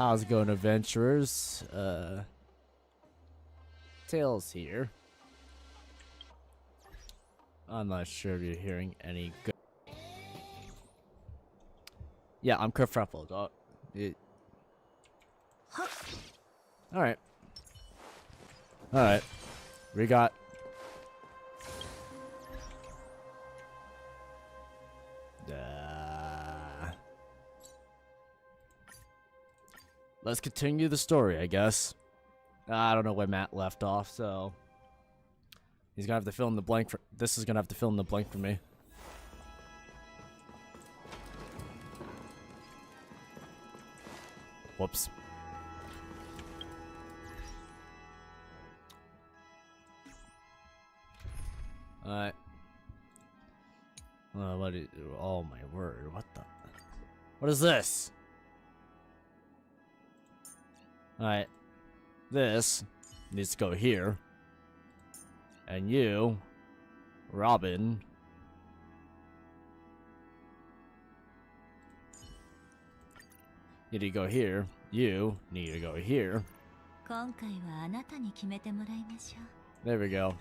How's it going, adventurers? Tails here. I'm not sure if you're hearing any good. Yeah, I'm kerfuffled. Alright. Alright. We got... Let's continue the story, I guess. I don't know where Matt left off, so... He's gonna have to fill in the blank for... This is gonna have to fill in the blank for me. Whoops. Alright. What is... Oh my word, what the... What is this? Alright. This needs to go here. And you, Robin, need to go here. You need to go here. There we go.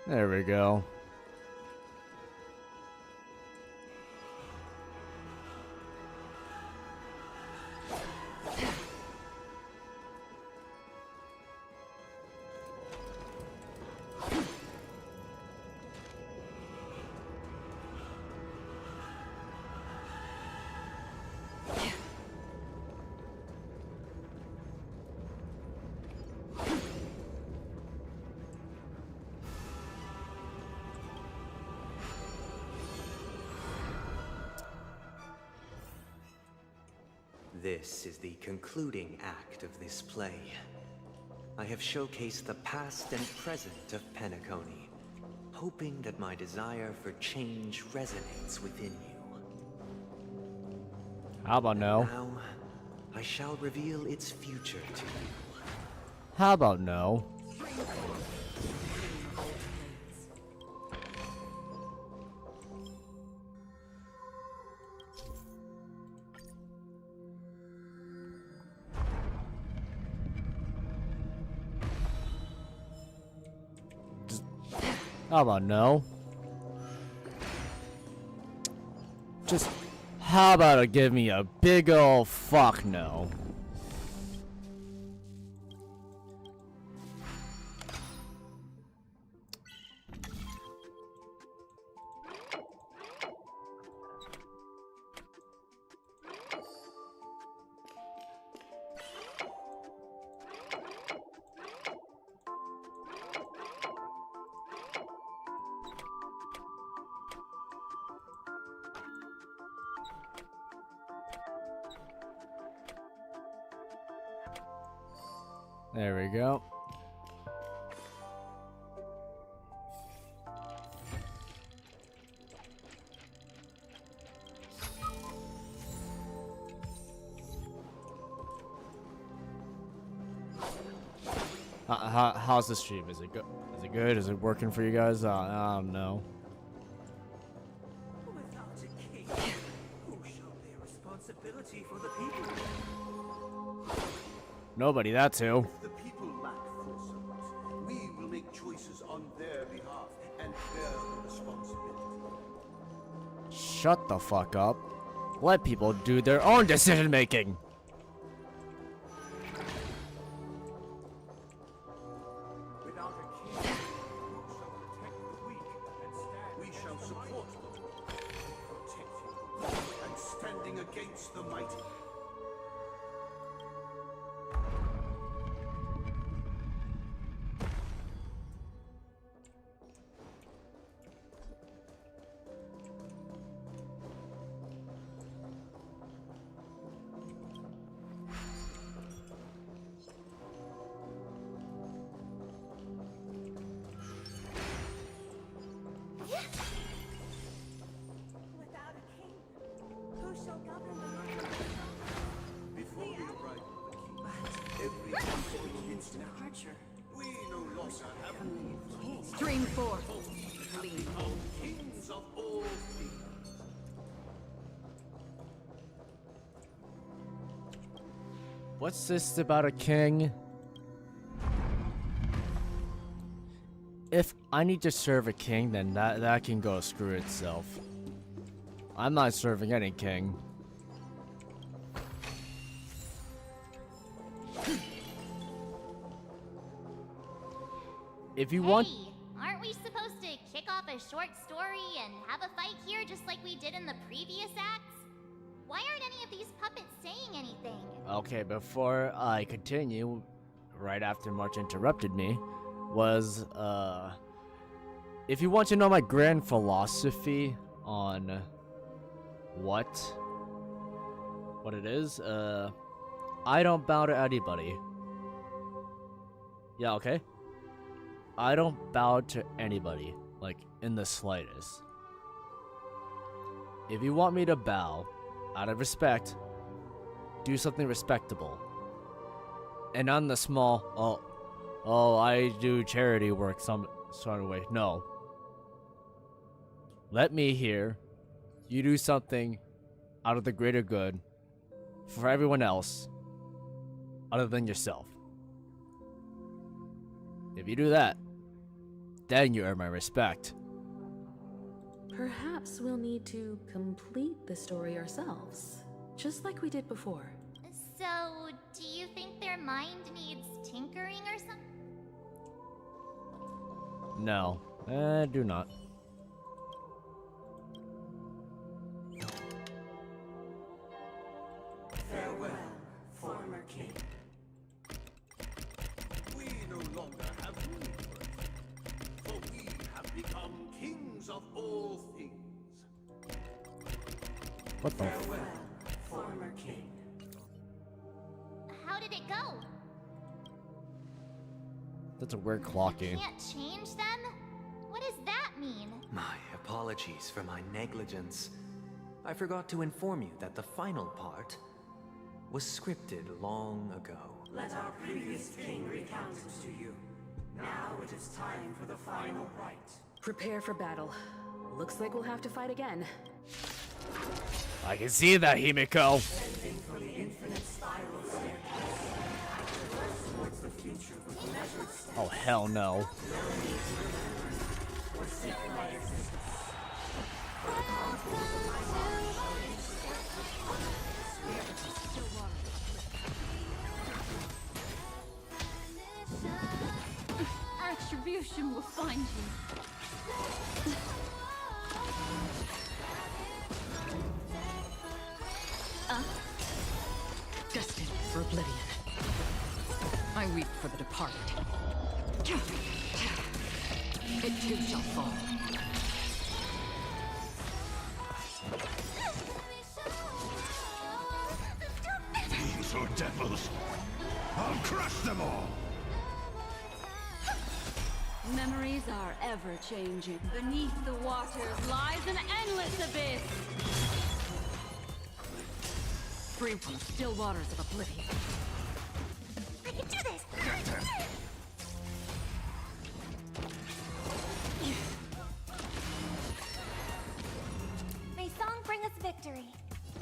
There we go. This is the concluding act of this play. I have showcased the past and present of Penacony, hoping that my desire for change resonates within you. How about no? Now, I shall reveal its future to you. How about no? How about no? Just, how about it give me a big ol' fuck no? There we go. How's the stream? Is it good? Is it good? Is it working for you guys? I don't know. Without a king, who shall bear responsibility for the people? Nobody, that's who. If the people lack foresight, we will make choices on their behalf and bear the responsibility. Shut the fuck up. Let people do their own decision making. Without a king, who shall protect the weak and stand? We shall support them, protecting the weak and standing against the mighty. Without a king, who shall govern the land? Before the arrival of the king, every people instant Archer. we no longer have Stream 4. Lead. What's this about a king? If I need to serve a king, then that can go screw itself. I'm not serving any king. If you want... Aren't we supposed to kick off a short story and have a fight here just like we did in the previous acts? Why aren't any of these puppets saying anything? Okay, before I continue, right after March interrupted me, was, if you want to know my grand philosophy on what it is, I don't bow to anybody. Yeah, okay? I don't bow to anybody, like, in the slightest. If you want me to bow, out of respect, do something respectable. And on the small, oh, I do charity work some sort of way. No. Let me hear you do something out of the greater good for everyone else other than yourself. If you do that, then you earn my respect. Perhaps we'll need to complete the story ourselves, just like we did before. So, do you think their mind needs tinkering or something? No, I do not. Farewell, former king. We no longer have need for it, for we have become kings of all things. What the? Farewell, former king. How did it go? That's a weird clocking. Can't change them? What does that mean? My apologies for my negligence. I forgot to inform you that the final part was scripted long ago. Let our previous king recount it to you. Now it is time for the final rite. Prepare for battle. Looks like we'll have to fight again. I can see that, Himiko. Ascending for the infinite spiral staircase. Towards the future with measured steps. Oh, hell no. Forsake my existence. Attribution will find you. Destined for oblivion. I weep for the departed. It too shall fall. Fiends or devils, I'll crush them all! Memories are ever changing. Beneath the waters lies an endless abyss. Free from the still waters of oblivion. I can do this! May song bring us victory.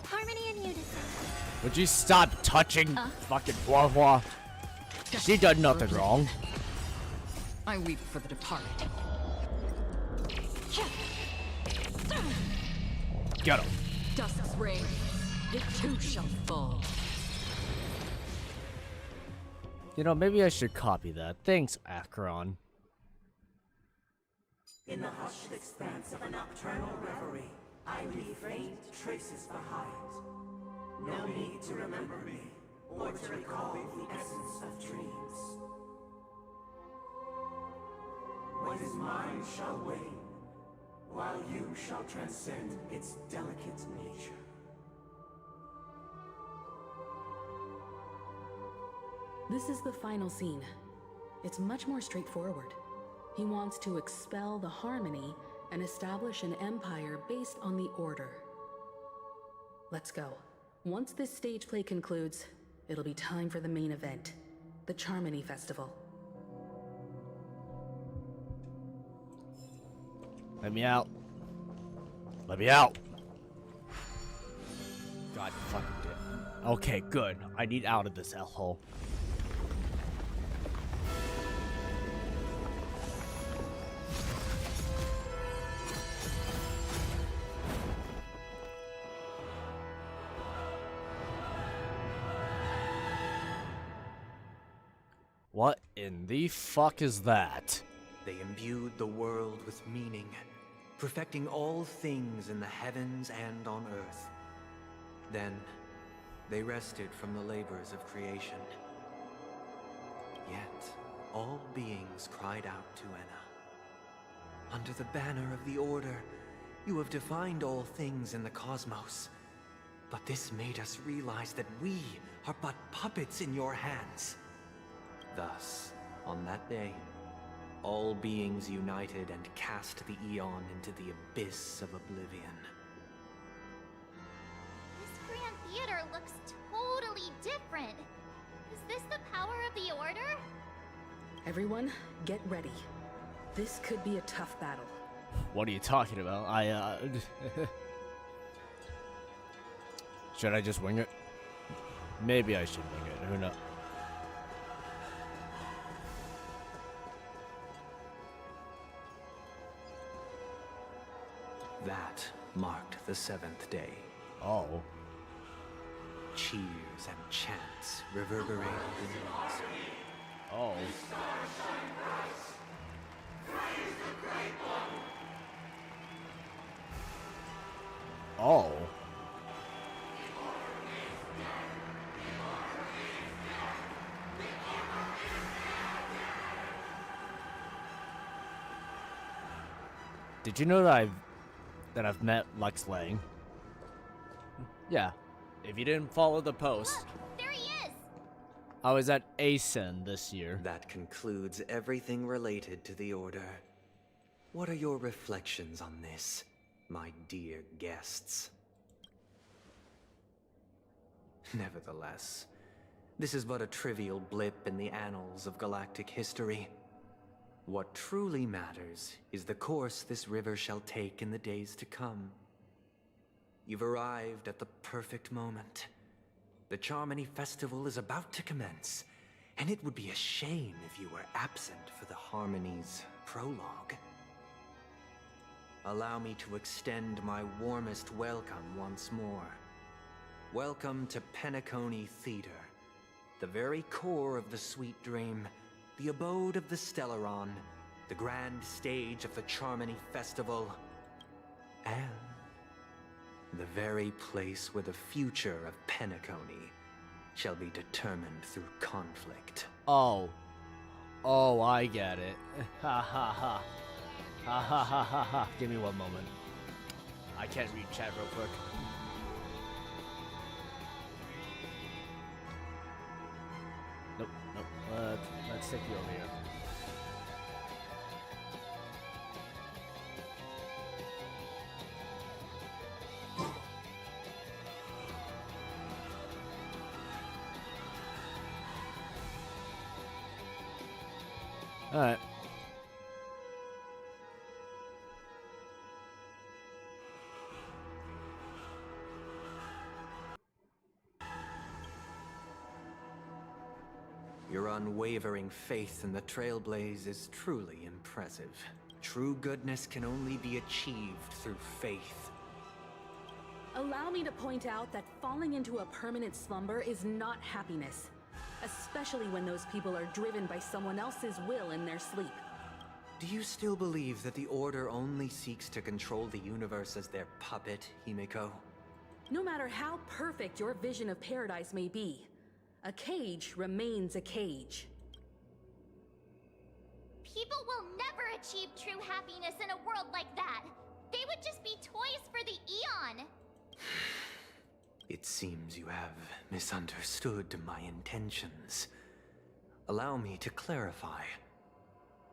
Harmony and unison. Would you stop touching fucking Hua? She done nothing wrong. I weep for the departed. Get him. Dusk's reign. It too shall fall. You know, maybe I should copy that. Thanks, Akron. In the hushed expanse of a nocturnal reverie, I leave faint traces behind. No need to remember me, or to recall the essence of dreams. What is mine shall wane, while you shall transcend its delicate nature. This is the final scene. It's much more straightforward. He wants to expel the harmony and establish an empire based on the order. Let's go. Once this stage play concludes, it'll be time for the main event, the Charmony Festival. Let me out. Let me out. God fucking damn. Okay, good. I need out of this hellhole. What in the fuck is that? They imbued the world with meaning, perfecting all things in the heavens and on earth. Then, they rested from the labors of creation. Yet, all beings cried out to Enna. Under the banner of the Order, you have defined all things in the cosmos. But this made us realize that we are but puppets in your hands. Thus, on that day, all beings united and cast the Eon into the abyss of oblivion. This Grand Theater looks totally different. Is this the power of the Order? Everyone, get ready. This could be a tough battle. What are you talking about? Should I just wing it? Maybe I should wing it. Who knows? That marked the seventh day. Oh. Cheers and chants reverberated in the noise. Oh. Oh. Did you know that I've met Lux Lang? Yeah. If you didn't follow the post, Look, there he is! I was at ASEN this year. That concludes everything related to the Order. What are your reflections on this, my dear guests? Nevertheless, this is but a trivial blip in the annals of galactic history. What truly matters is the course this river shall take in the days to come. You've arrived at the perfect moment. The Charmony Festival is about to commence, and it would be a shame if you were absent for the Harmony's prologue. Allow me to extend my warmest welcome once more. Welcome to Penacony Theater, the very core of the Sweet Dream, the abode of the Stellaron, the grand stage of the Charmony Festival, and the very place where the future of Penacony shall be determined through conflict. Oh. Oh, I get it. Ha ha ha. Ha ha ha ha ha. Give me one moment. I can't read chat real quick. Nope, nope. Let's take you over here. Alright. Your unwavering faith in the Trailblaze is truly impressive. True goodness can only be achieved through faith. Allow me to point out that falling into a permanent slumber is not happiness. Especially when those people are driven by someone else's will in their sleep. Do you still believe that the Order only seeks to control the universe as their puppet, Himiko? No matter how perfect your vision of paradise may be, a cage remains a cage. People will never achieve true happiness in a world like that. They would just be toys for the Eon. It seems you have misunderstood my intentions. Allow me to clarify.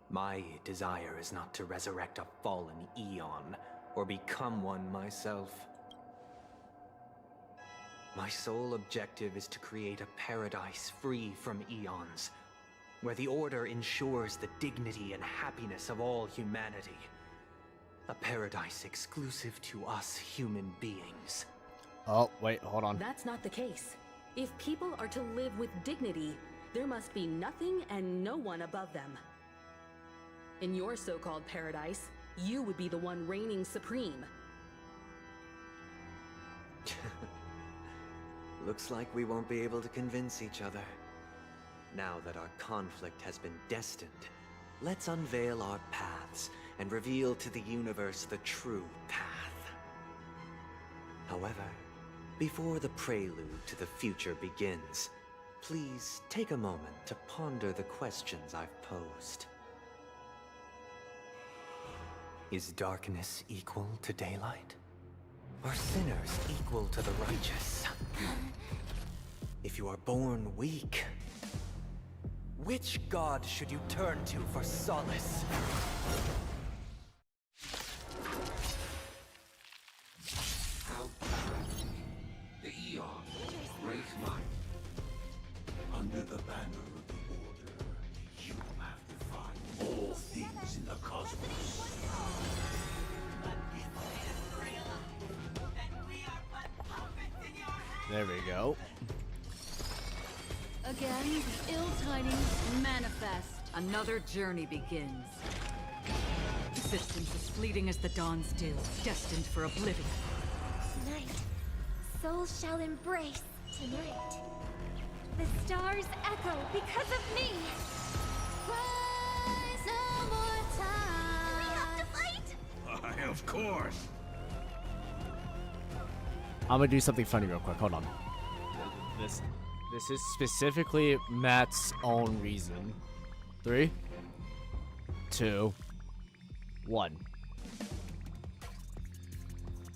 My desire is not to resurrect a fallen Eon, or become one myself. My sole objective is to create a paradise free from Eons, where the Order ensures the dignity and happiness of all humanity. A paradise exclusive to us human beings. Oh, wait, hold on. That's not the case. If people are to live with dignity, there must be nothing and no one above them. In your so-called paradise, you would be the one reigning supreme. Looks like we won't be able to convince each other. Now that our conflict has been destined, let's unveil our paths and reveal to the universe the true path. However, before the prelude to the future begins, please take a moment to ponder the questions I've posed. Is darkness equal to daylight? Are sinners equal to the righteous? If you are born weak, which god should you turn to for solace? How tragic. The Eons raise might. Under the banner of the Order, you have defined all things in the cosmos. There we go. Again, the ill tidings manifest. Another journey begins. Existence as fleeting as the dawn's dew, destined for oblivion. Tonight, souls shall embrace. Tonight, the stars echo because of me. Rise no more time. We have to fight. Of course. I'm gonna do something funny real quick. Hold on. This is specifically Matt's own reason. 3, 2, 1.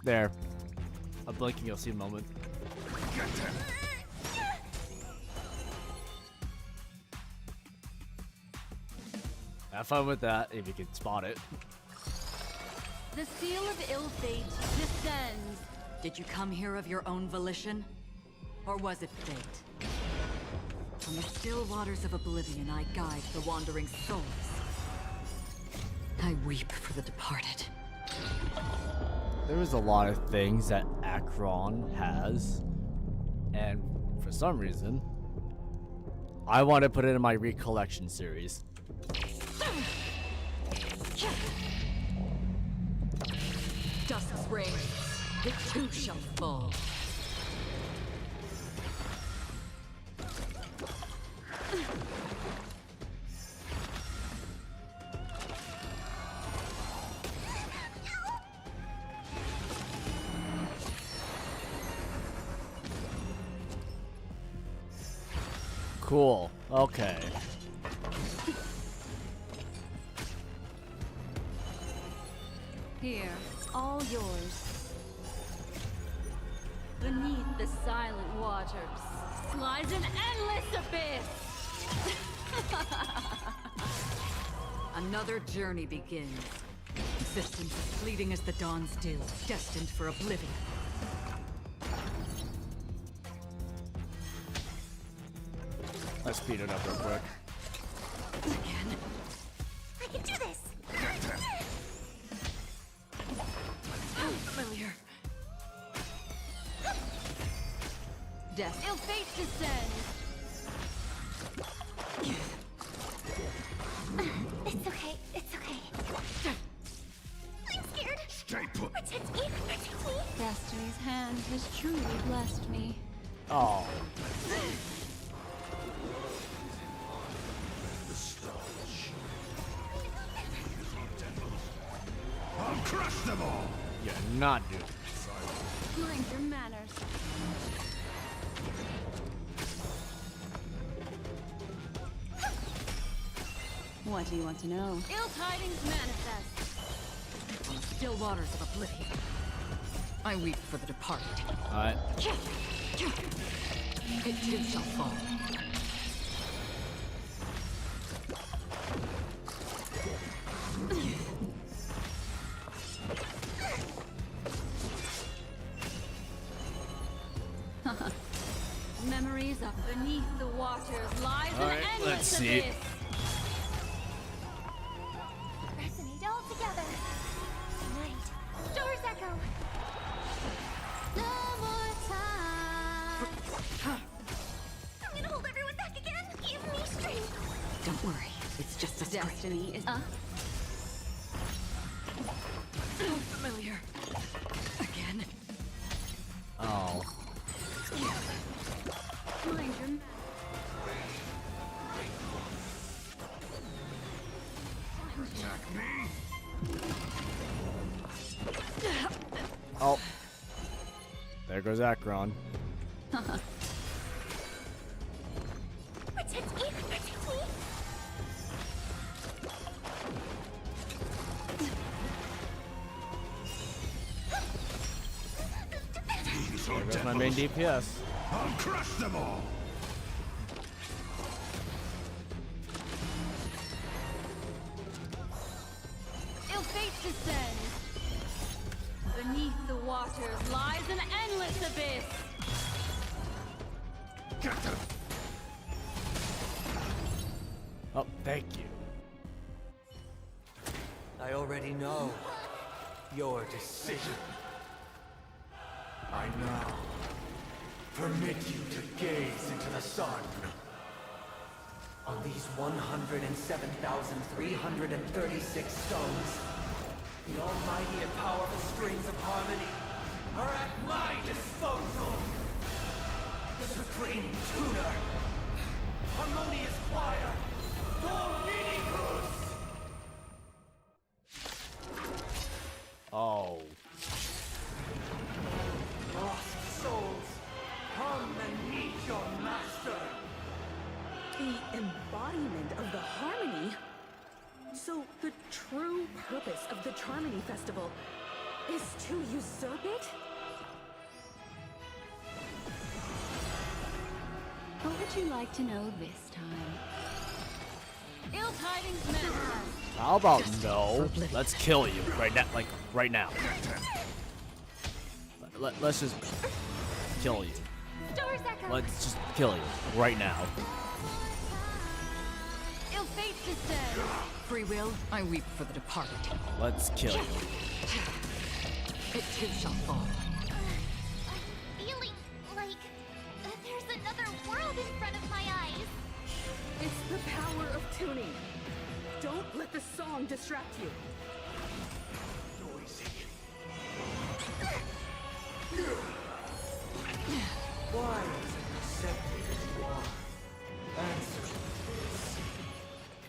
There. I'm blinking, you'll see a moment. Have fun with that if you can spot it. The seal of ill fate descends. Did you come here of your own volition? Or was it fate? From the still waters of oblivion, I guide the wandering souls. I weep for the departed. There was a lot of things that Akron has, and for some reason, I want to put it in my recollection series. Dusk's reign, it too shall fall. Cool. Okay. Here, all yours. Beneath the silent waters lies an endless abyss. Another journey begins. Existence as fleeting as the dawn's dew, destined for oblivion. Let's speed it up real quick. Again. I can do this. Familiar. Death. Ill fate descends. It's okay. It's okay. I'm scared. Stay put. Protect me. Protect me. Destiny's hand has truly blessed me. Oh. The stars. I'll crush them all. You're not doing this. Mind your manners. What do you want to know? Ill tidings manifest. On the still waters of oblivion, I weep for the departed. Alright. It too shall fall. Memories of beneath the waters lies All an right, endless let's see. abyss. Resonate all together. Tonight, stars echo. No more destiny is so familiar. Again. Oh. Mind your Oh. There goes Akron. Protect me! Protect me! There goes my main DPS. I'll crush them all! ill fate descends. Beneath the waters lies an endless abyss. Get them! Oh, thank you. I already know your decision. I now permit you to gaze into the sun. On these 107,336 stones, the almighty and powerful strings of harmony are at my disposal. The supreme tuner, harmonious choir, Dominicus! Oh. Lost souls, come and meet your master! The embodiment of the harmony? So the true purpose of the Charmony Festival is to usurp it? What would you like to know this time? Ill tidings manifest. How about no? Let's kill you right now. Like, right now. Let's just kill you. Stars echo! Let's just kill you right now. Ill fate descends. Free will, I weep for the departed. Let's kill you. It too shall fall. Feeling like there's another world in front of my eyes. It's the power of tuning. Don't let the song distract you. Why is it accepted as you are? Answer me this.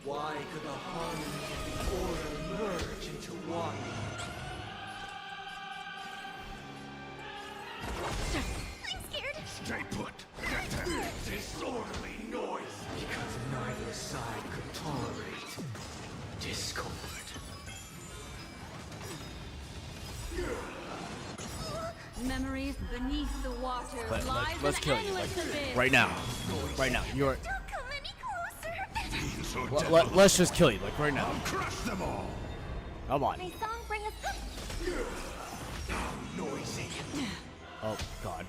Why could the harmony and the order merge into one? I'm scared. Stay put! Get them! Disorderly noise! Because neither side could tolerate discord. Memories beneath the waters lies Let's an kill you. endless Like, abyss. right now. Right now. You're. Don't come any closer. So Let's just kill you. Like, right now. I'll crush them all! Come on. My song brings us. How noisy! Oh, God.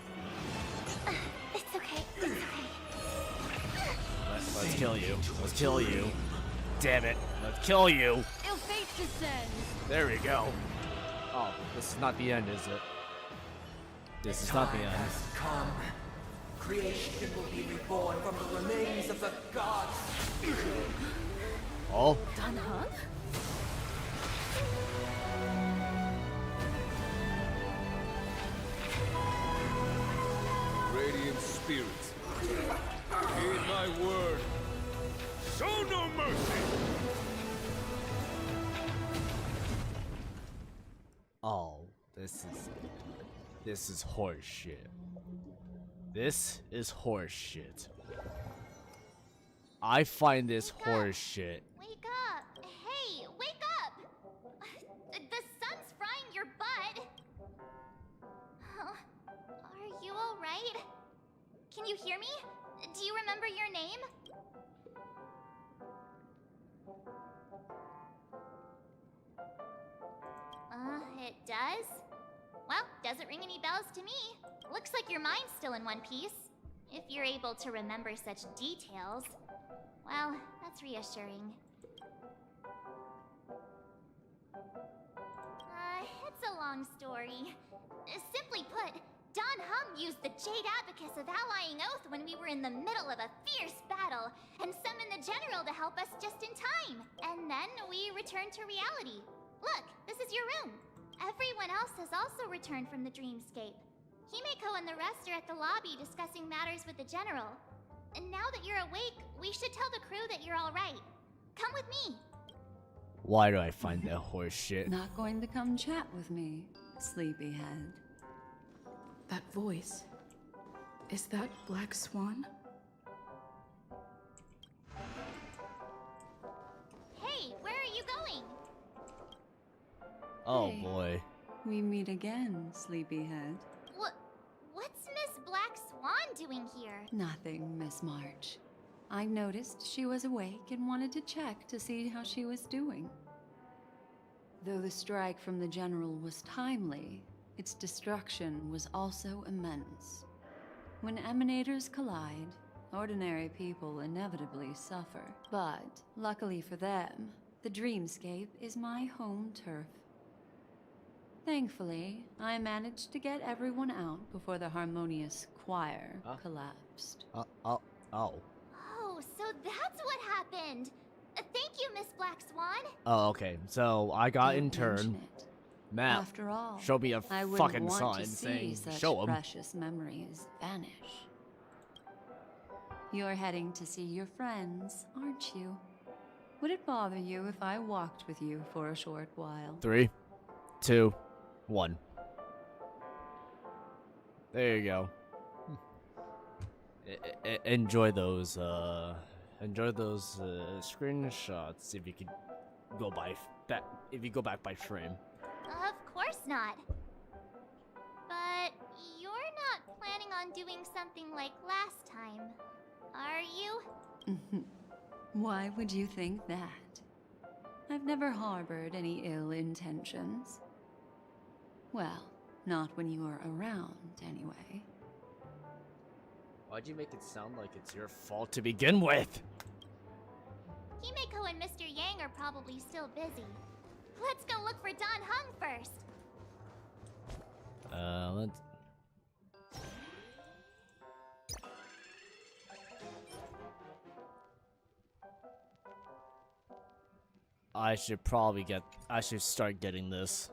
It's okay. It's okay. Let's kill you. Let's kill you. Damn it. Let's kill you. Ill fate descends. There we go. Oh, this is not the end, is it? This is not the Time end. has come. Creation will be reborn from the remains of the gods. Oh, Done, huh? Radiant spirits, heed my word. Show no mercy! oh, this is horse shit. This is horse shit. I find this horse shit. Wake up. Hey, wake up. The sun's frying your butt. Huh? Are you all right? Can you hear me? Do you remember your name? It does? Well, doesn't ring any bells to me. Looks like your mind's still in one piece. If you're able to remember such details. Well, that's reassuring. It's a long story. Simply put, Don Hum used the Jade Abacus of Allying Oath when we were in the middle of a fierce battle, and summoned the General to help us just in time. And then we returned to reality. Look, this is your room. Everyone else has also returned from the dreamscape. Himeko and the rest are at the lobby discussing matters with the General. And now that you're awake, we should tell the crew that you're alright. Come with me. Why do I find that horse shit? Not going to come chat with me, sleepyhead. That voice. Is that Black Swan? Hey, where are you going? Oh Hey. boy. We meet again, sleepyhead. What's Miss Black Swan doing here? Nothing, Miss March. I noticed she was awake and wanted to check to see how she was doing. Though the strike from the General was timely, its destruction was also immense. When emanators collide, ordinary people inevitably suffer. But, luckily for them, the dreamscape is my home turf. Thankfully, I managed to get everyone out before the harmonious choir collapsed. Oh. Oh, so that's what happened. Thank you, Miss Black Swan. Oh, okay. So I got Don't in turn. mention it. Map. After all, Show me a I wouldn't fucking want sign to see saying such show 'em. precious memories vanish. You're heading to see your friends, aren't you? Would it bother you if I walked with you for a short while? 3, 2, 1. There you go. Enjoy those screenshots if you could go by that if you go back by frame. Of course not. But you're not planning on doing something like last time, are you? Why would you think that? I've never harbored any ill intentions. Well, not when you were around, anyway. Why'd you make it sound like it's your fault to begin with? Himeko and Mr. Yang are probably still busy. Let's go look for Don Hung first. Let's. I should start getting this.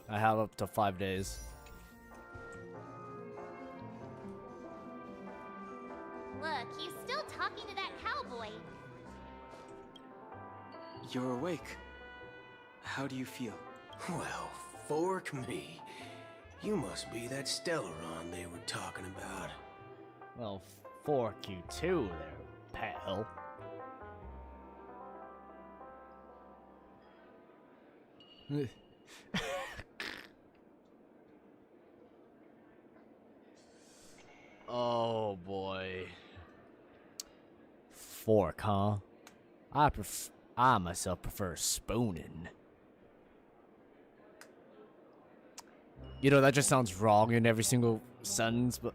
I have up to 5 days. Look, he's still talking to that cowboy. You're awake. How do you feel? Well, fork me. You must be that Stellaron they were talking about. Well, fork you too there, pal. Oh boy. Fork, huh? I myself prefer spooning. You know, that just sounds wrong in every single sentence, but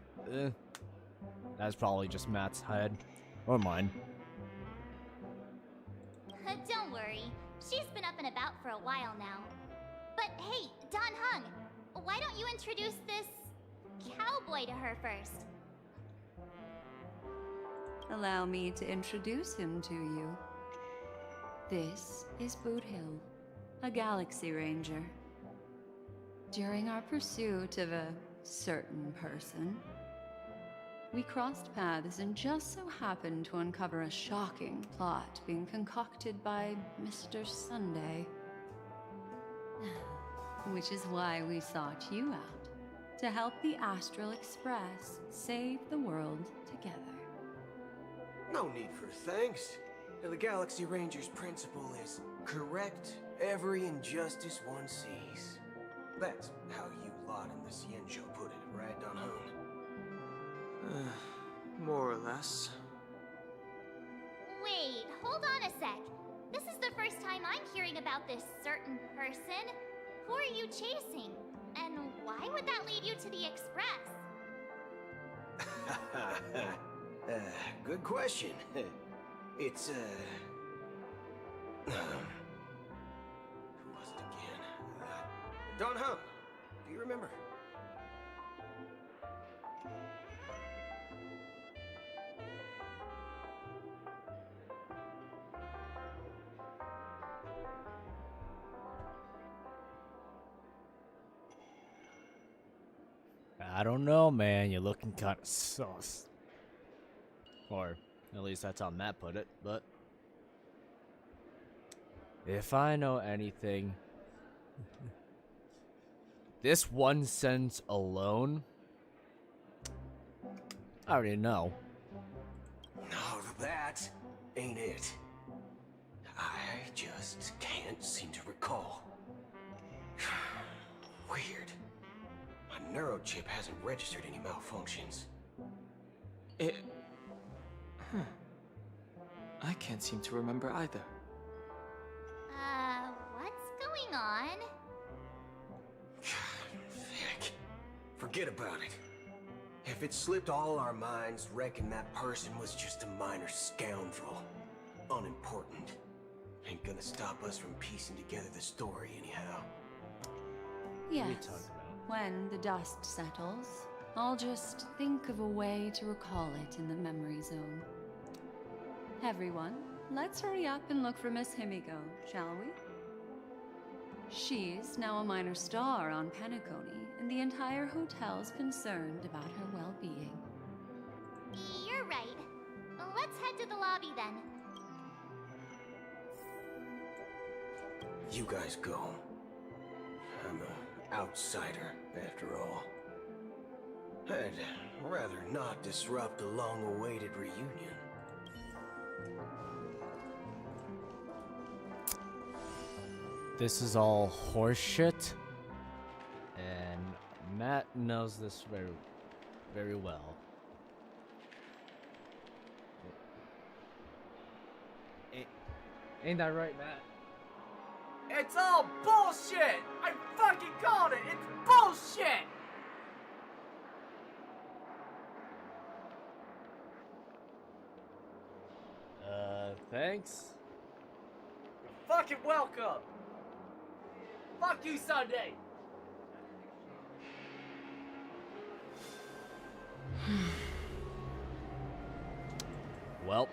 that's probably just Matt's head. Or mine. Don't worry. She's been up and about for a while now. But hey, Don Hung, why don't you introduce this cowboy to her first? Allow me to introduce him to you. This is Boot Hill, a Galaxy Ranger. During our pursuit of a certain person, we crossed paths and just so happened to uncover a shocking plot being concocted by Mr. Sunday. Which is why we sought you out, to help the Astral Express save the world together. No need for thanks. The Galaxy Ranger's principle is correct every injustice one sees. That's how you lot in the Cienjo put it, right, Don Hung? More or less. Wait, hold on a sec. This is the first time I'm hearing about this certain person. Who are you chasing? And why would that lead you to the Express? Good question. It's, who was it again? Don Hung. Do you remember? I don't know, man. You're looking kind of sus. Or at least that's how Matt put it, but if I know anything, this one sentence alone, I already know. No, that ain't it. I just can't seem to recall. Weird. My neurochip hasn't registered any malfunctions. I can't seem to remember either. What's going on? Heck. Forget about it. If it slipped all our minds, reckon that person was just a minor scoundrel. Unimportant. Ain't gonna stop us from piecing together the story anyhow. Yes. When the dust settles, I'll just think of a way to recall it in the memory zone. Everyone, let's hurry up and look for Miss Himiko, shall we? She's now a minor star on Penacony, and the entire hotel's concerned about her well-being. You're right. Let's head to the lobby then. You guys go. I'm an outsider, after all. I'd rather not disrupt a long-awaited reunion. This is all horseshit, and Matt knows this very, very well. Ain't that right, Matt? It's all bullshit! I fucking called it! It's bullshit! Thanks. You're fucking welcome! Fuck you, Sunday! Well,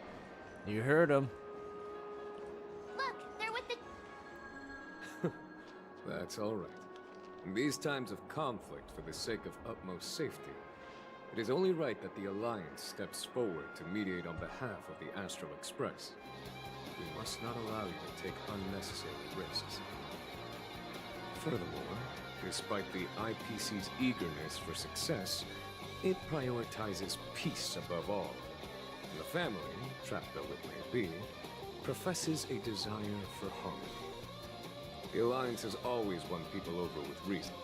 you heard him. Look, they're with the... That's all right. In these times of conflict for the sake of utmost safety, it is only right that the Alliance steps forward to mediate on behalf of the Astral Express. We must not allow you to take unnecessary risks. Furthermore, despite the IPC's eagerness for success, it prioritizes peace above all. And the family, trapped though it may be, professes a desire for harmony. The Alliance has always won people over with reason.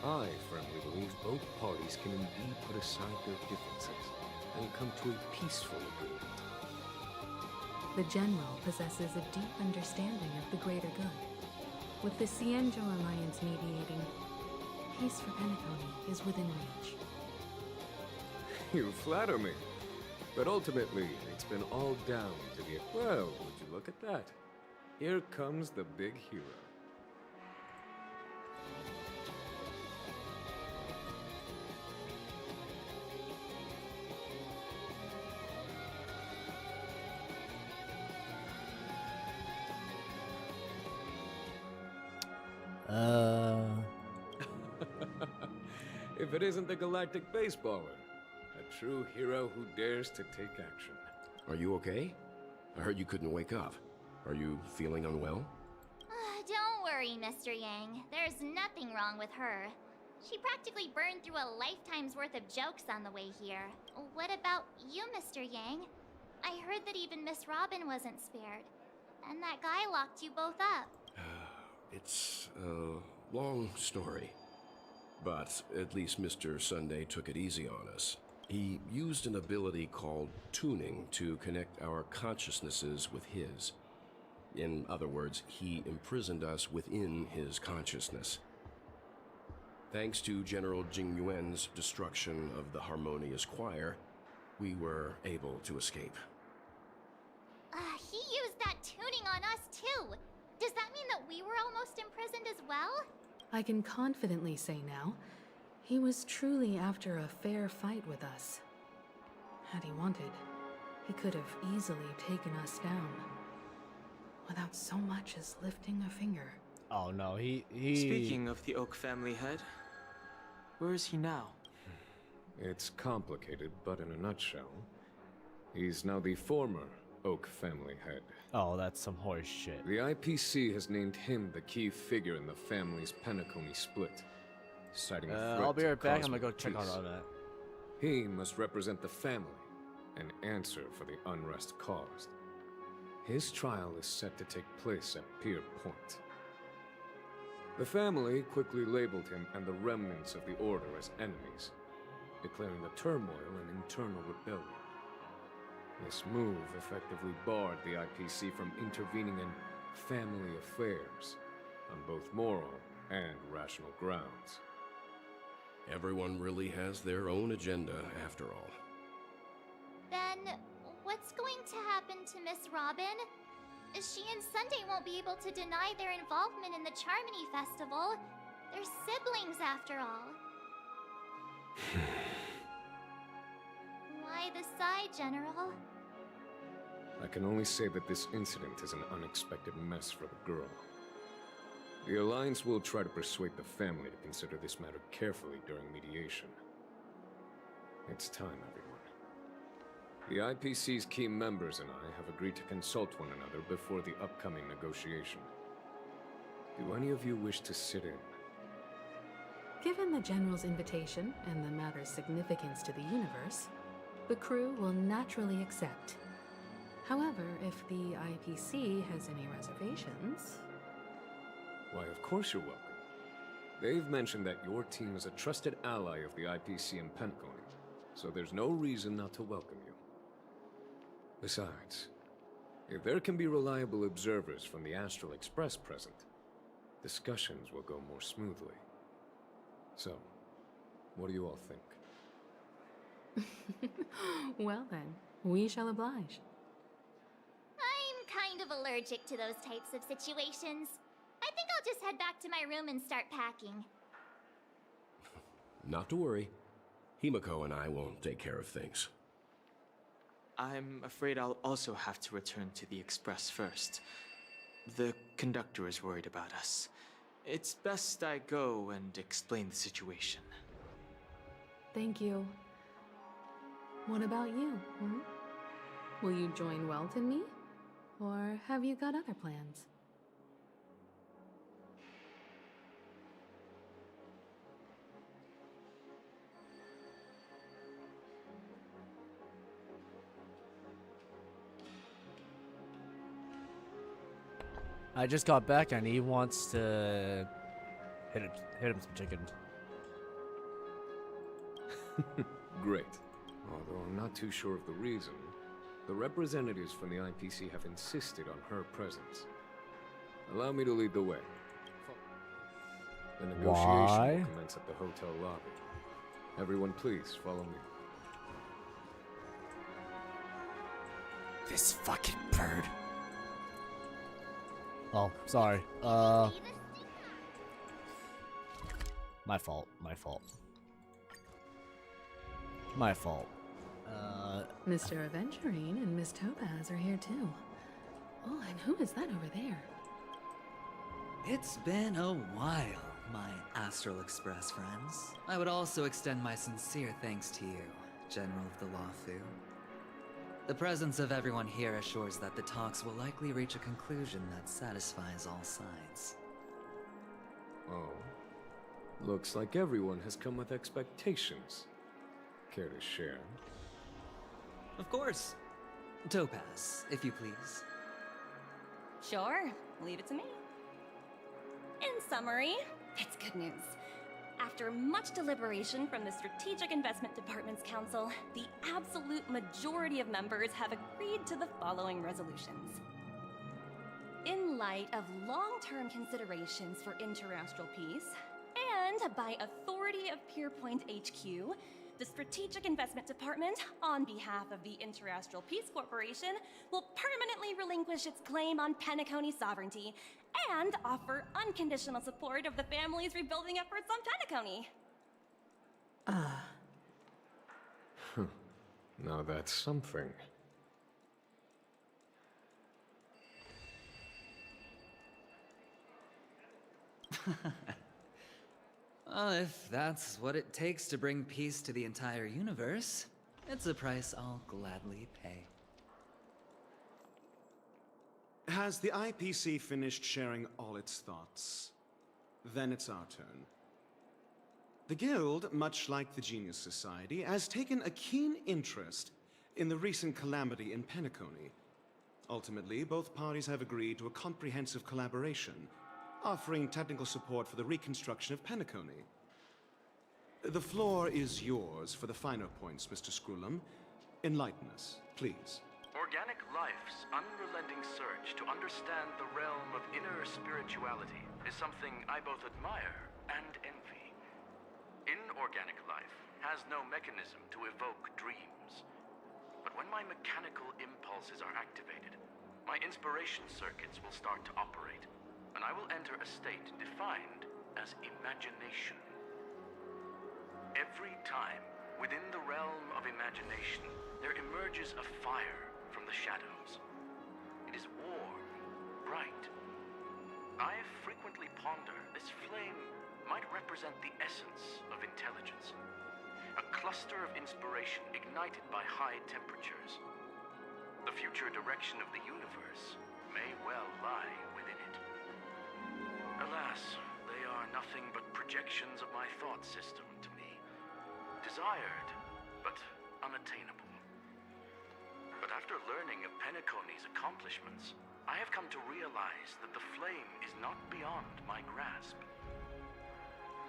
I firmly believe both parties can indeed put aside their differences and come to a peaceful agreement. The General possesses a deep understanding of the greater good. With the Cienjo Alliance mediating, peace for Penacony is within reach. You flatter me. But ultimately, it's been all down to the... Well, would you look at that? Here comes the big hero. If it isn't the galactic baseballer, a true hero who dares to take action. Are you okay? I heard you couldn't wake up. Are you feeling unwell? Don't worry, Mr. Yang. There's nothing wrong with her. She practically burned through a lifetime's worth of jokes on the way here. What about you, Mr. Yang? I heard that even Miss Robin wasn't spared. And that guy locked you both up. It's a long story. But at least Mr. Sunday took it easy on us. He used an ability called tuning to connect our consciousnesses with his. In other words, he imprisoned us within his consciousness. Thanks to General Jing Yuan's destruction of the Harmonious Choir, we were able to escape. He used that tuning on us too. Does that mean that we were almost imprisoned as well? I can confidently say now, he was truly after a fair fight with us. Had he wanted, he could have easily taken us down. Without so much as lifting a finger. Oh no, he... Speaking of the Oak family head, where is he now? It's complicated, but in a nutshell, he's now the former Oak family head. Oh, that's some horse shit. The IPC has named him the key figure in the family's Penacony split, citing a threat I'll be to right back. I'm gonna cosmic go check peace. on all that. He must represent the family and answer for the unrest caused. His trial is set to take place at Pier Point. The family quickly labeled him and the remnants of the Order as enemies, declaring the turmoil an internal rebellion. This move effectively barred the IPC from intervening in family affairs on both moral and rational grounds. Everyone really has their own agenda, after all. Then, what's going to happen to Miss Robin? She and Sunday won't be able to deny their involvement in the Charmony Festival. They're siblings, after all. Why the sigh, General? I can only say that this incident is an unexpected mess for the girl. The Alliance will try to persuade the family to consider this matter carefully during mediation. It's time, everyone. The IPC's key members and I have agreed to consult one another before the upcoming negotiation. Do any of you wish to sit in? Given the General's invitation and the matter's significance to the universe, the crew will naturally accept. However, if the IPC has any reservations... Why, of course you're welcome. They've mentioned that your team is a trusted ally of the IPC in Penacony, so there's no reason not to welcome you. Besides, if there can be reliable observers from the Astral Express present, discussions will go more smoothly. So, what do you all think? Well then, we shall oblige. I'm kind of allergic to those types of situations. I think I'll just head back to my room and start packing. Not to worry. Himiko and I will take care of things. I'm afraid I'll also have to return to the Express first. The conductor is worried about us. It's best I go and explain the situation. Thank you. What about you? Will you join Welt and me? Or have you got other plans? I just got back and he wants to hit him some chicken. Great. Although I'm not too sure of the reason, the representatives from the IPC have insisted on her presence. Allow me to lead the way. The negotiation will commence at the hotel lobby. Everyone please, follow me. This fucking bird. Oh, sorry. My fault. Mr. Aventurine and Miss Topaz are here too. Oh, and who is that over there? It's been a while, my Astral Express friends. I would also extend my sincere thanks to you, General of the Lawfu. The presence of everyone here assures that the talks will likely reach a conclusion that satisfies all sides. Oh. Looks like everyone has come with expectations. Care to share? Of course. Topaz, if you please. Sure, leave it to me. In summary, it's good news. After much deliberation from the Strategic Investment Department's council, the absolute majority of members have agreed to the following resolutions. In light of long-term considerations for interastral peace, and by authority of Pierpoint HQ, the Strategic Investment Department, on behalf of the Interastral Peace Corporation, will permanently relinquish its claim on Penacony sovereignty and offer unconditional support of the family's rebuilding efforts on Penacony. Now that's something. If that's what it takes to bring peace to the entire universe, it's a price I'll gladly pay. Has the IPC finished sharing all its thoughts? Then it's our turn. The Guild, much like the Genius Society, has taken a keen interest in the recent calamity in Penacony. Ultimately, both parties have agreed to a comprehensive collaboration, offering technical support for the reconstruction of Penacony. The floor is yours for the finer points, Mr. Screwlum. Enlighten us, please. Organic life's unrelenting search to understand the realm of inner spirituality is something I both admire and envy. Inorganic life has no mechanism to evoke dreams. But when my mechanical impulses are activated, my inspiration circuits will start to operate, and I will enter a state defined as imagination. Every time, within the realm of imagination, there emerges a fire from the shadows. It is warm, bright. I frequently ponder this flame might represent the essence of intelligence. A cluster of inspiration ignited by high temperatures. The future direction of the universe may well lie within it. Alas, they are nothing but projections of my thought system to me. Desired, but unattainable. But after learning of Penacony's accomplishments, I have come to realize that the flame is not beyond my grasp.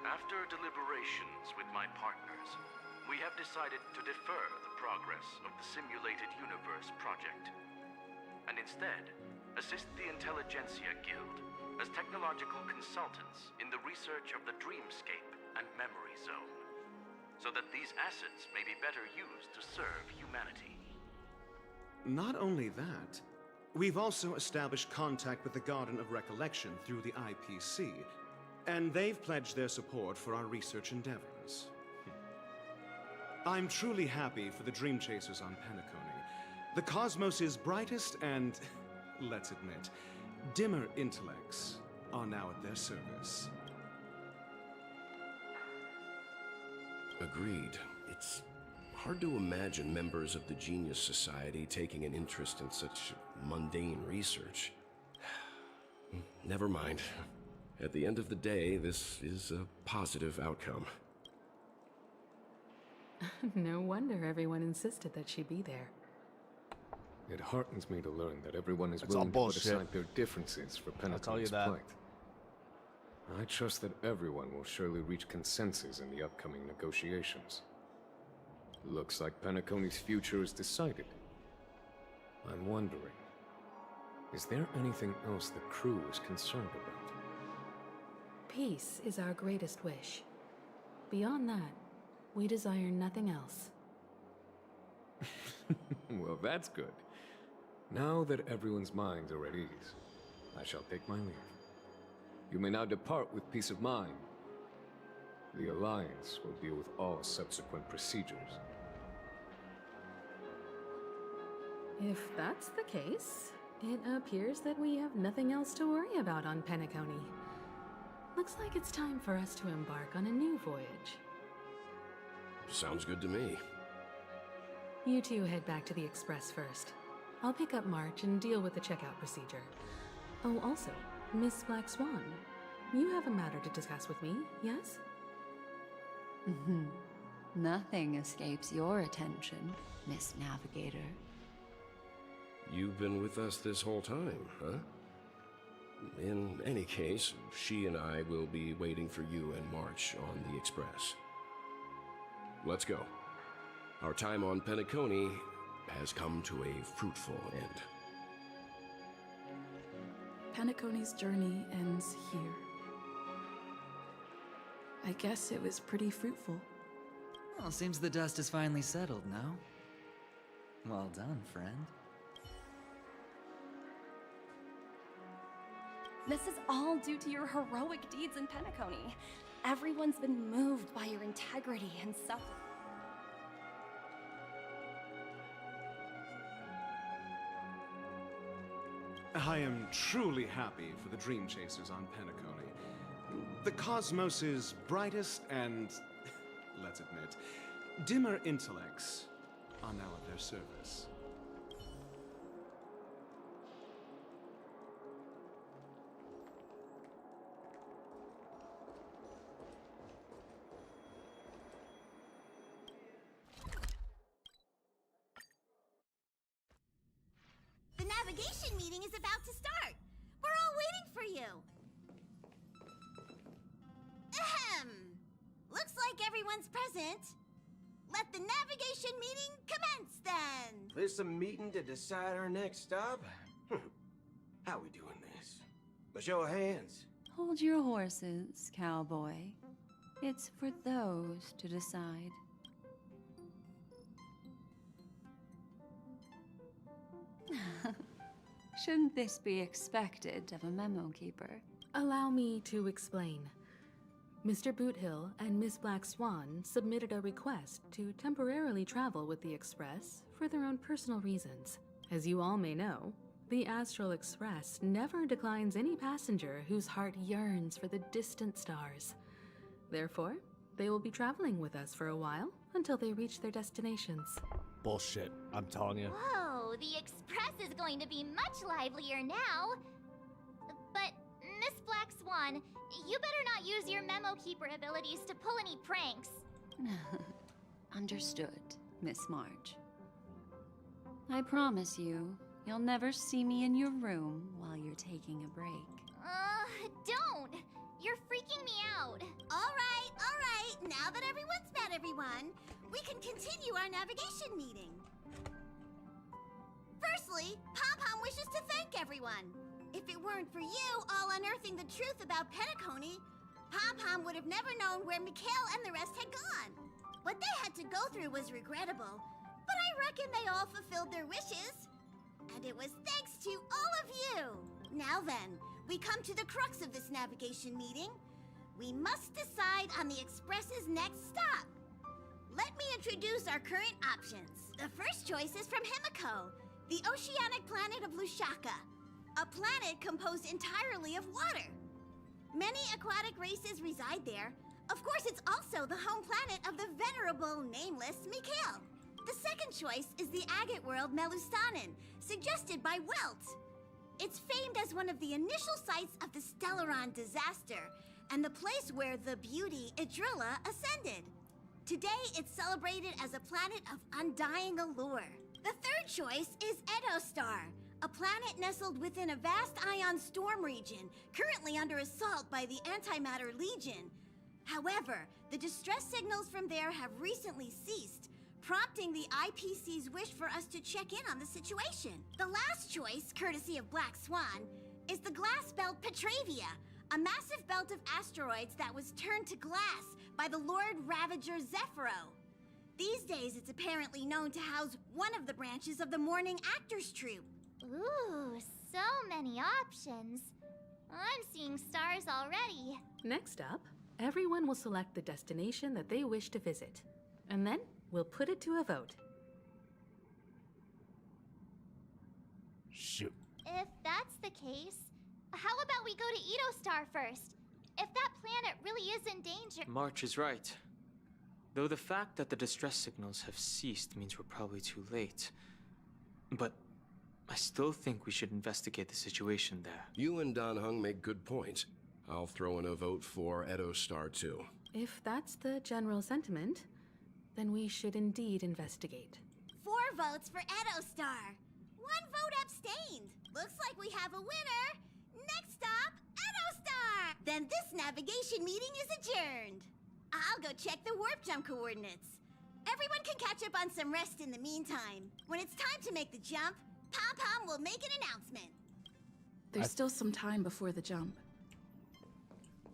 After deliberations with my partners, we have decided to defer the progress of the Simulated Universe project, and instead assist the Intelligentsia Guild as technological consultants in the research of the Dreamscape and Memory Zone, so that these assets may be better used to serve humanity. Not only that, we've also established contact with the Garden of Recollection through the IPC, and they've pledged their support for our research endeavors. I'm truly happy for the Dream Chasers on Penacony. The cosmos' brightest and, let's admit, dimmer intellects are now at their service. Agreed. It's hard to imagine members of the Genius Society taking an interest in such mundane research. Never mind. At the end of the day, this is a positive outcome. No wonder everyone insisted that she be there. It heartens me to learn that everyone is It's all willing to put bullshit. aside their differences for Penacony's that. plight. I trust that everyone will surely reach consensus in the upcoming negotiations. Looks like Penacony's future is decided. I'm wondering, is there anything else the crew is concerned about? Peace is our greatest wish. Beyond that, we desire nothing else. Well, that's good. Now that everyone's minds are at ease, I shall take my leave. You may now depart with peace of mind. The Alliance will deal with all subsequent procedures. If that's the case, it appears that we have nothing else to worry about on Penacony. Looks like it's time for us to embark on a new voyage. Sounds good to me. You two head back to the Express first. I'll pick up March and deal with the checkout procedure. Oh, also, Miss Black Swan, you have a matter to discuss with me, yes? Nothing escapes your attention, Miss Navigator. You've been with us this whole time, huh? In any case, she and I will be waiting for you and March on the Express. Let's go. Our time on Penacony has come to a fruitful end. Penacony's journey ends here. I guess it was pretty fruitful. Well, seems the dust is finally settled now. Well done, friend. This is all due to your heroic deeds in Penacony. Everyone's been moved by your integrity and self. I am truly happy for the Dream Chasers on Penacony. The cosmos's brightest and, let's admit, dimmer intellects are now at their service. The navigation meeting is about to start. We're all waiting for you. Ahem. Looks like everyone's present. Let the navigation meeting commence then. This a meeting to decide our next stop? How we doing this? A show of hands. Hold your horses, cowboy. It's for those to decide. Shouldn't this be expected of a memo keeper? Allow me to explain. Mr. Boothill and Miss Black Swan submitted a request to temporarily travel with the Express for their own personal reasons. As you all may know, the Astral Express never declines any passenger whose heart yearns for the distant stars. Therefore, they will be traveling with us for a while until they reach their destinations. Bullshit, I'm telling you. Whoa, the Express is going to be much livelier now. But, Miss Black Swan, you better not use your memo keeper abilities to pull any pranks. Understood, Miss March. I promise you, you'll never see me in your room while you're taking a break. Don't! You're freaking me out. All right. Now that everyone's met everyone, we can continue our navigation meeting. Firstly, Pom-Pom wishes to thank everyone. If it weren't for you all unearthing the truth about Penacony, Pom-Pom would have never known where Mikhail and the rest had gone. What they had to go through was regrettable, but I reckon they all fulfilled their wishes. And it was thanks to all of you. Now then, we come to the crux of this navigation meeting. We must decide on the Express's next stop. Let me introduce our current options. The first choice is from Himiko, the oceanic planet of Lushaka, a planet composed entirely of water. Many aquatic races reside there. Of course, it's also the home planet of the venerable, nameless Mikhail. The second choice is the agate world Melustanin, suggested by Welt. It's famed as one of the initial sites of the Stellaron disaster, and the place where the beauty Idrilla ascended. Today, it's celebrated as a planet of undying allure. The third choice is Edostar, a planet nestled within a vast ion storm region, currently under assault by the Antimatter Legion. However, the distress signals from there have recently ceased, prompting the IPC's wish for us to check in on the situation. The last choice, courtesy of Black Swan, is the glass belt Petravia, a massive belt of asteroids that was turned to glass by the Lord Ravager Zephyro. These days, it's apparently known to house one of the branches of the Morning Actors Troupe. Ooh, so many options. I'm seeing stars already. Next up, everyone will select the destination that they wish to visit, and then we'll put it to a vote. Shoot. If that's the case, how about we go to Edostar first? If that planet really is in danger... March is right. Though the fact that the distress signals have ceased means we're probably too late. But I still think we should investigate the situation there. You and Dan Heng make good points. I'll throw in a vote for Edostar too. If that's the general sentiment, then we should indeed investigate. 4 votes for Edostar. 1 vote abstained. Looks like we have a winner. Next stop, Edostar! Then this navigation meeting is adjourned. I'll go check the warp jump coordinates. Everyone can catch up on some rest in the meantime. When it's time to make the jump, Pom-Pom will make an announcement. There's still some time before the jump.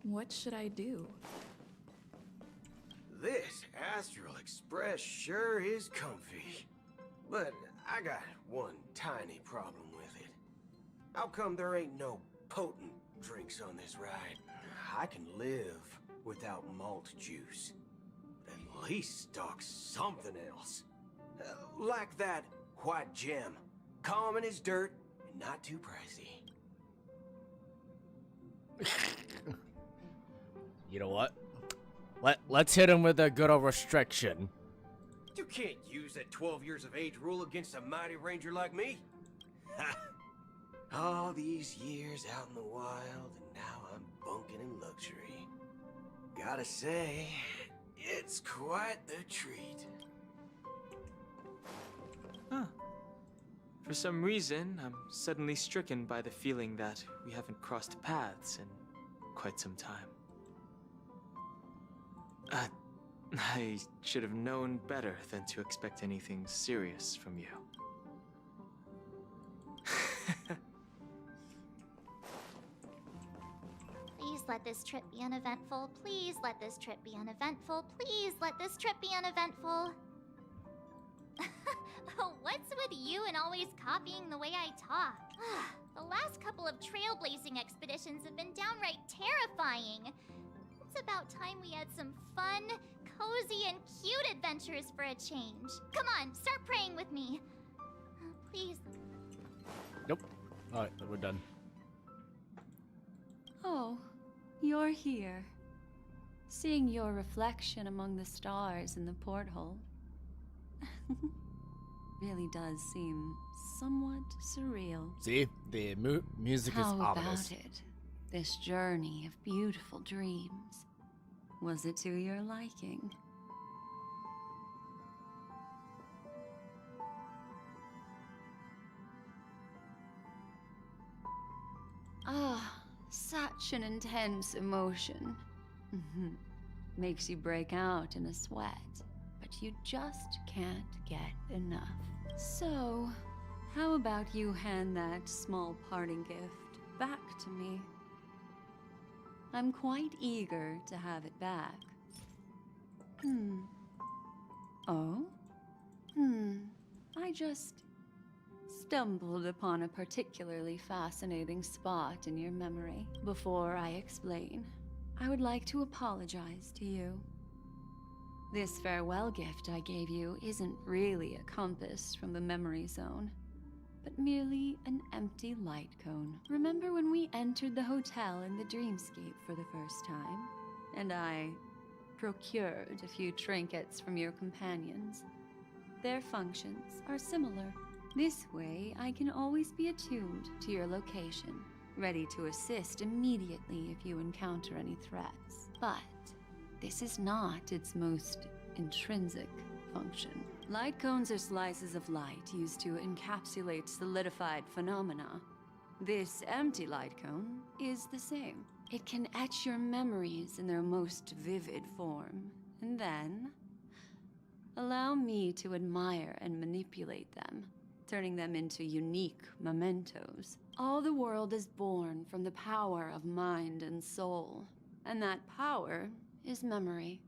What should I do? This Astral Express sure is comfy. But I got one tiny problem with it. How come there ain't no potent drinks on this ride? I can live without malt juice. But at least stock something else. Like that white gem. Common as dirt and not too pricey. You know what? Let's hit him with a good old restriction. You can't use that 12 years of age rule against a mighty ranger like me. Ha! All these years out in the wild, and now I'm bunking in luxury. Gotta say, it's quite the treat. Huh. For some reason, I'm suddenly stricken by the feeling that we haven't crossed paths in quite some time. I should have known better than to expect anything serious from you. Please let this trip be uneventful. Please let this trip be uneventful. Please let this trip be uneventful. What's with you and always copying the way I talk? The last couple of trailblazing expeditions have been downright terrifying. It's about time we had some fun, cozy, and cute adventures for a change. Come on, start praying with me. Please. Nope. Alright, we're done. Oh, you're here. Seeing your reflection among the stars in the porthole really does seem somewhat surreal. See? The music is How ominous. about it? This journey of beautiful dreams. Was it to your liking? Ah, such an intense emotion. Makes you break out in a sweat, but you just can't get enough. So, how about you hand that small parting gift back to me? I'm quite eager to have it back. Oh? I just stumbled upon a particularly fascinating spot in your memory. Before I explain, I would like to apologize to you. This farewell gift I gave you isn't really a compass from the memory zone, but merely an empty light cone. Remember when we entered the hotel in the dreamscape for the first time, and I procured a few trinkets from your companions? Their functions are similar. This way, I can always be attuned to your location, ready to assist immediately if you encounter any threats. But this is not its most intrinsic function. Light cones are slices of light used to encapsulate solidified phenomena. This empty light cone is the same. It can etch your memories in their most vivid form, and then allow me to admire and manipulate them, turning them into unique mementos. All the world is born from the power of mind and soul, and that power is memory.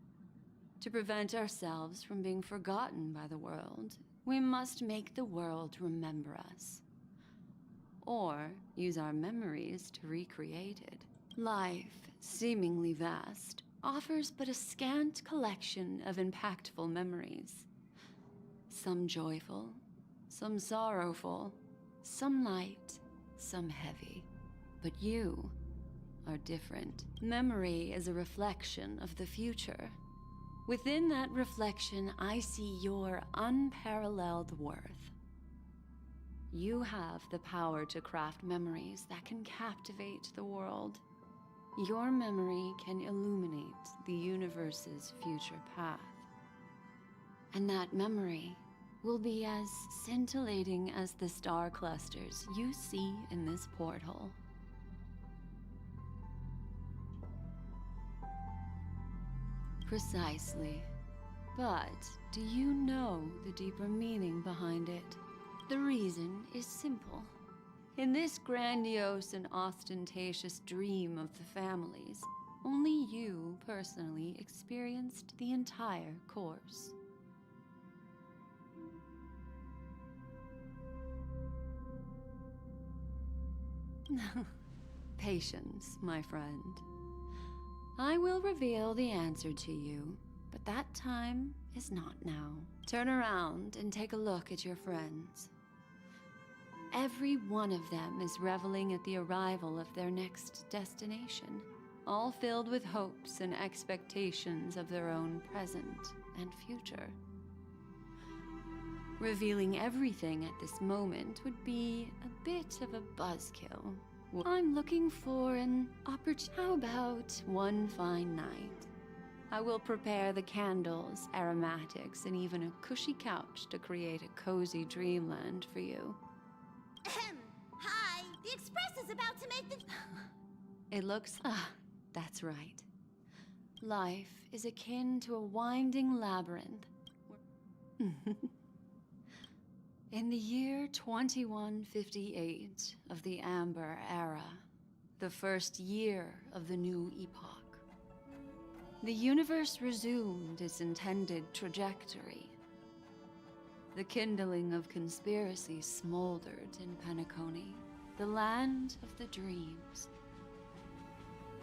To prevent ourselves from being forgotten by the world, we must make the world remember us, or use our memories to recreate it. Life, seemingly vast, offers but a scant collection of impactful memories. Some joyful, some sorrowful, some light, some heavy. But you are different. Memory is a reflection of the future. Within that reflection, I see your unparalleled worth. You have the power to craft memories that can captivate the world. Your memory can illuminate the universe's future path. And that memory will be as scintillating as the star clusters you see in this porthole. Precisely. But do you know the deeper meaning behind it? The reason is simple. In this grandiose and ostentatious dream of the families, only you personally experienced the entire course. Patience, my friend. I will reveal the answer to you, but that time is not now. Turn around and take a look at your friends. Every one of them is reveling at the arrival of their next destination. all filled with hopes and expectations of their own present and future. Revealing everything at this moment would be a bit of a buzzkill. I'm looking for an opportunity. How about one fine night? I will prepare the candles, aromatics, and even a cushy couch to create a cozy dreamland for you. Ahem. Hi, the Express is about to make the... It looks... that's right. Life is akin to a winding labyrinth. In the year 2158 of the Amber Era, the first year of the new epoch, the universe resumed its intended trajectory. The kindling of conspiracy smoldered in Penacony, the land of the dreams.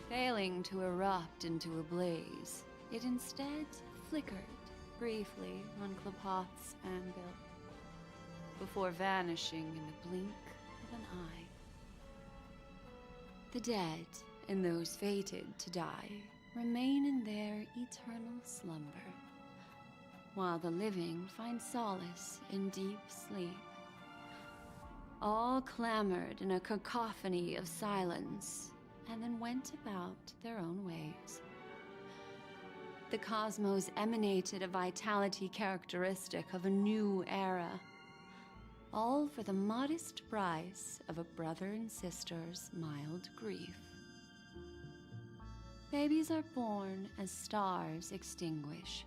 Failing to erupt into a blaze, it instead flickered briefly on Klapoth's anvil, before vanishing in the blink of an eye. The dead, and those fated to die, remain in their eternal slumber, while the living find solace in deep sleep. All clamored in a cacophony of silence, and then went about their own ways. The cosmos emanated a vitality characteristic of a new era, all for the modest price of a brother and sister's mild grief. Babies are born as stars extinguish.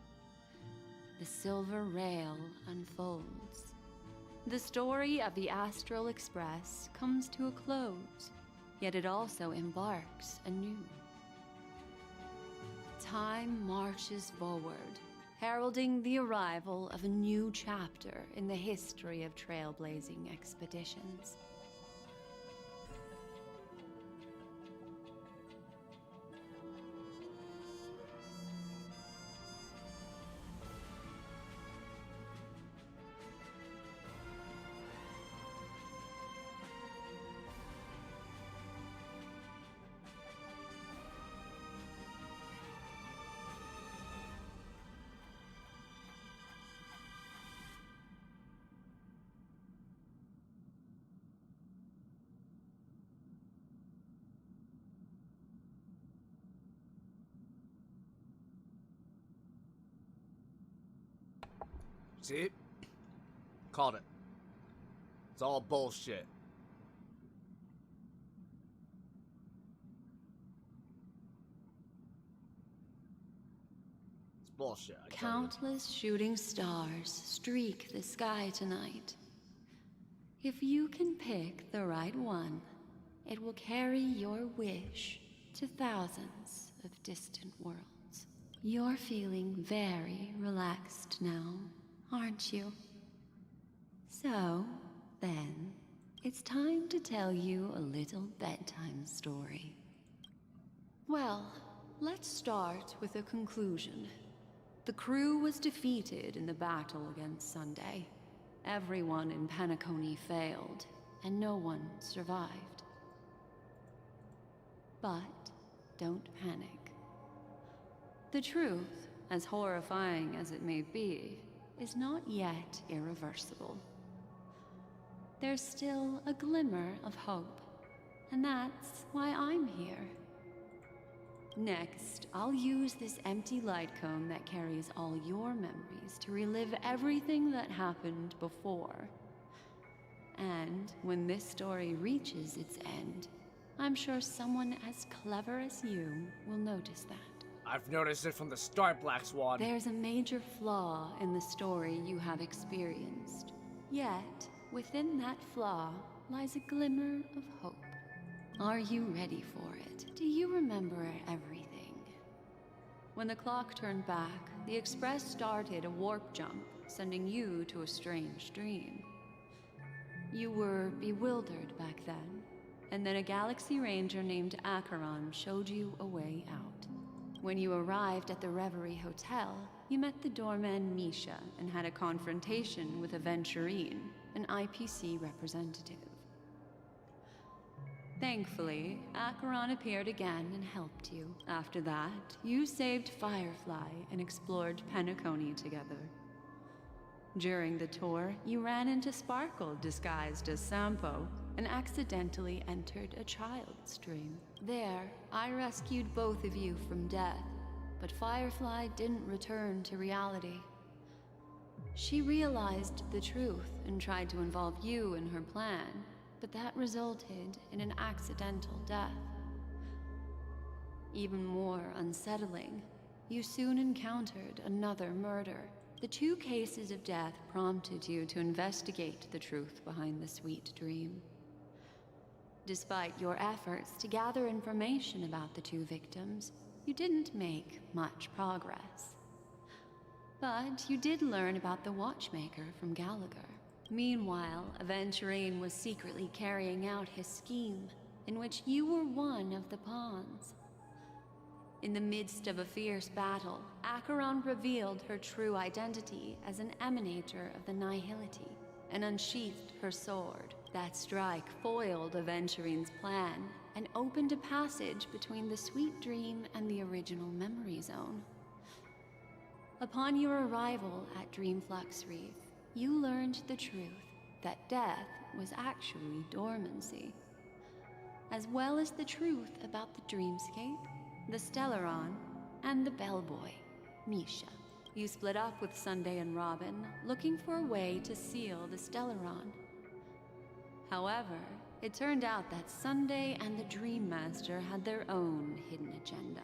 The silver rail unfolds. The story of the Astral Express comes to a close, yet it also embarks anew. Time marches forward, heralding the arrival of a new chapter in the history of trailblazing expeditions. See? Called it. It's all bullshit. It's bullshit. I tell you. Countless shooting stars streak the sky tonight. If you can pick the right one, it will carry your wish to thousands of distant worlds. You're feeling very relaxed now, aren't you? So, then, it's time to tell you a little bedtime story. Well, let's start with a conclusion. The crew was defeated in the battle against Sunday. Everyone in Penacony failed, and no one survived. But don't panic. The truth, as horrifying as it may be, is not yet irreversible. There's still a glimmer of hope, and that's why I'm here. Next, I'll use this empty light cone that carries all your memories to relive everything that happened before. And when this story reaches its end, I'm sure someone as clever as you will notice that. I've noticed it from the start, Black Swan. There's a major flaw in the story you have experienced. Yet, within that flaw lies a glimmer of hope. Are you ready for it? Do you remember everything? When the clock turned back, the Express started a warp jump, sending you to a strange dream. You were bewildered back then, and then a Galaxy Ranger named Acheron showed you a way out. When you arrived at the Reverie Hotel, you met the doorman Misha and had a confrontation with Aventurine, an IPC representative. Thankfully, Acheron appeared again and helped you. After that, you saved Firefly and explored Penacony together. During the tour, you ran into Sparkle disguised as Sampo and accidentally entered a child's dream. There, I rescued both of you from death, but Firefly didn't return to reality. She realized the truth and tried to involve you in her plan, but that resulted in an accidental death. Even more unsettling, you soon encountered another murder. The 2 cases of death prompted you to investigate the truth behind the sweet dream. Despite your efforts to gather information about the 2 victims, you didn't make much progress. But you did learn about the Watchmaker from Gallagher. Meanwhile, Aventurine was secretly carrying out his scheme, in which you were one of the pawns. In the midst of a fierce battle, Acheron revealed her true identity as an emanator of the Nihility and unsheathed her sword. That strike foiled Aventurine's plan and opened a passage between the Sweet Dream and the original Memory Zone. Upon your arrival at Dreamflux Reef, you learned the truth that death was actually dormancy, as well as the truth about the dreamscape, the Stellaron, and the bellboy, Misha. You split up with Sunday and Robin, looking for a way to seal the Stellaron. However, it turned out that Sunday and the Dream Master had their own hidden agenda.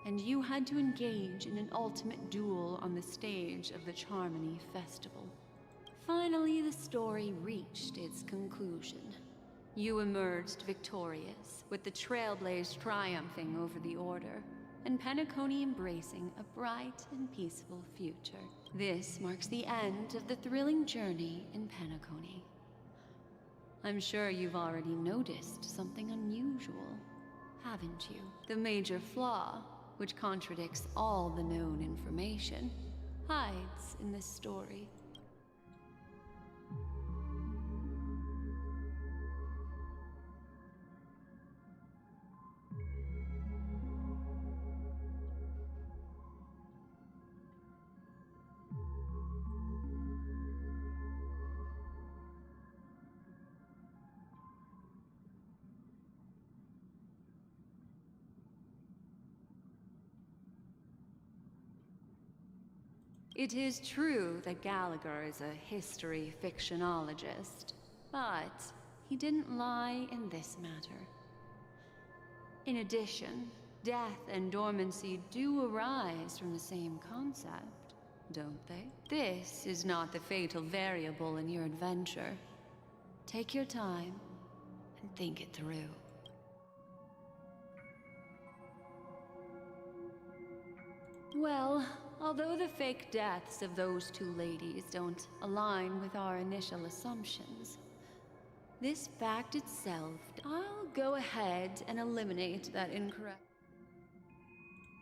And you had to engage in an ultimate duel on the stage of the Charmony Festival. Finally, the story reached its conclusion. You emerged victorious, with the Trailblaze triumphing over the Order, and Penacony embracing a bright and peaceful future. This marks the end of the thrilling journey in Penacony. I'm sure you've already noticed something unusual, haven't you? The major flaw, which contradicts all the known information, hides in this story. It is true that Gallagher is a history fictionologist, but he didn't lie in this matter. In addition, death and dormancy do arise from the same concept, don't they? This is not the fatal variable in your adventure. Take your time and think it through. Well, although the fake deaths of those 2 ladies don't align with our initial assumptions, this fact itself, I'll go ahead and eliminate that incorrect.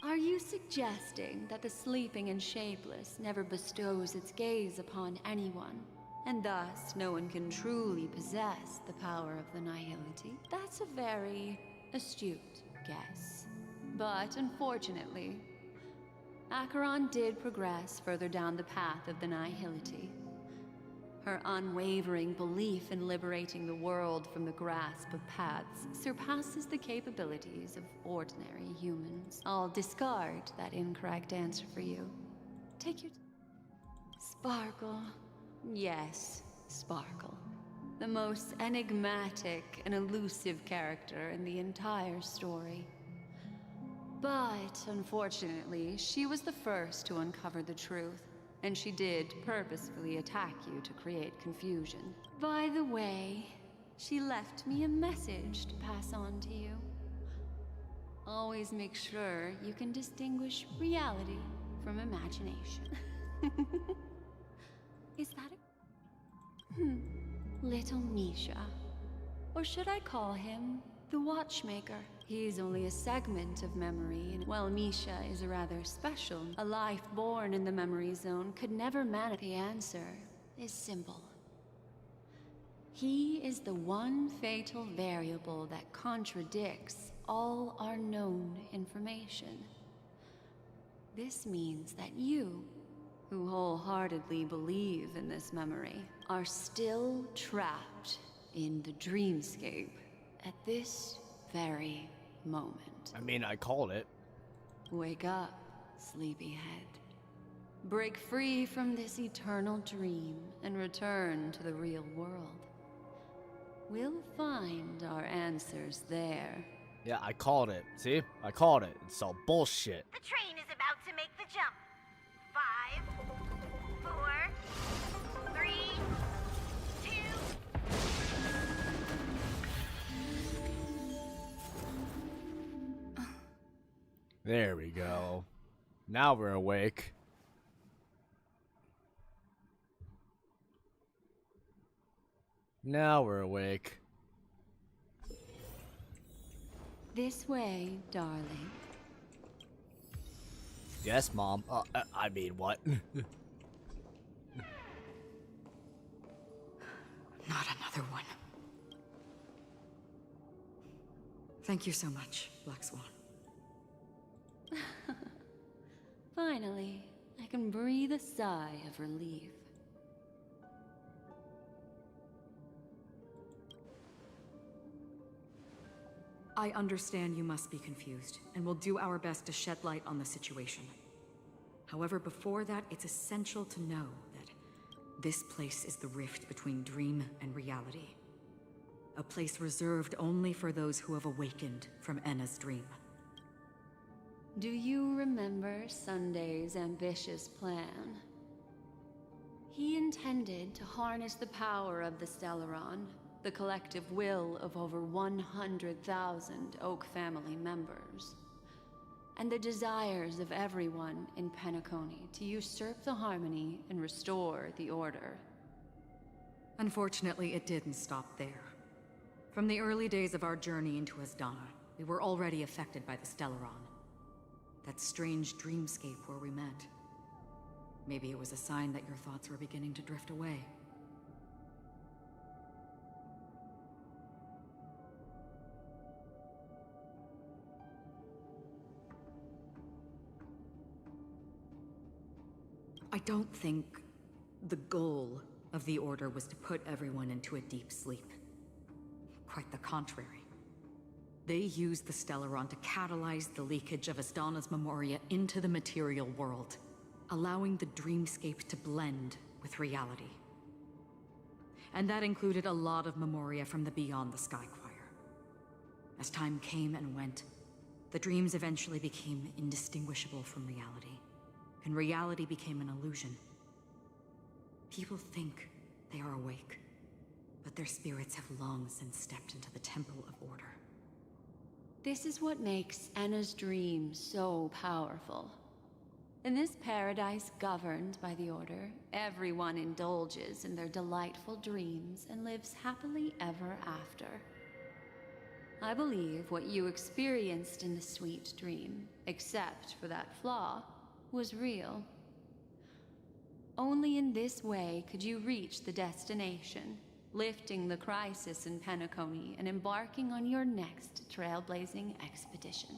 Are you suggesting that the sleeping and shapeless never bestows its gaze upon anyone, and thus no one can truly possess the power of the Nihility? That's a very astute guess. But unfortunately, Acheron did progress further down the path of the Nihility. Her unwavering belief in liberating the world from the grasp of paths surpasses the capabilities of ordinary humans. I'll discard that incorrect answer for you. Take your... Sparkle. Yes, Sparkle. The most enigmatic and elusive character in the entire story. But, unfortunately, she was the first to uncover the truth, and she did purposefully attack you to create confusion. By the way, she left me a message to pass on to you. Always make sure you can distinguish reality from imagination. Is that a... Little Misha. Or should I call him the Watchmaker? He's only a segment of memory, and while Misha is a rather special, a life born in the memory zone could never manage. The answer is simple. He is the one fatal variable that contradicts all our known information. This means that you, who wholeheartedly believe in this memory, are still trapped in the dreamscape at this very moment. I mean, I called it. Wake up, sleepyhead. Break free from this eternal dream and return to the real world. We'll find our answers there. Yeah, I called it. See? I called it. It's all bullshit. The train is about to make the jump. 5, 4, 3, 2. There we go. Now we're awake. Now we're awake. This way, darling. Yes, Mom. I mean, what? Not another one. Thank you so much, Black Swan. Finally, I can breathe a sigh of relief. I understand you must be confused, and we'll do our best to shed light on the situation. However, before that, it's essential to know that this place is the rift between dream and reality. A place reserved only for those who have awakened from Enna's dream. Do you remember Sunday's ambitious plan? He intended to harness the power of the Stellaron, the collective will of over 100,000 Oak family members, and the desires of everyone in Penacony to usurp the harmony and restore the order. Unfortunately, it didn't stop there. From the early days of our journey into Asdana, we were already affected by the Stellaron. That strange dreamscape where we met. Maybe it was a sign that your thoughts were beginning to drift away. I don't think the goal of the Order was to put everyone into a deep sleep. Quite the contrary. They used the Stellaron to catalyze the leakage of Asdana's memoria into the material world, allowing the dreamscape to blend with reality. And that included a lot of memoria from the Beyond the Sky Choir. As time came and went, the dreams eventually became indistinguishable from reality, and reality became an illusion. People think they are awake, but their spirits have long since stepped into the Temple of Order. This is what makes Enna's dream so powerful. In this paradise governed by the Order, everyone indulges in their delightful dreams and lives happily ever after. I believe what you experienced in the sweet dream, except for that flaw, was real. Only in this way could you reach the destination, lifting the crisis in Penacony and embarking on your next trailblazing expedition.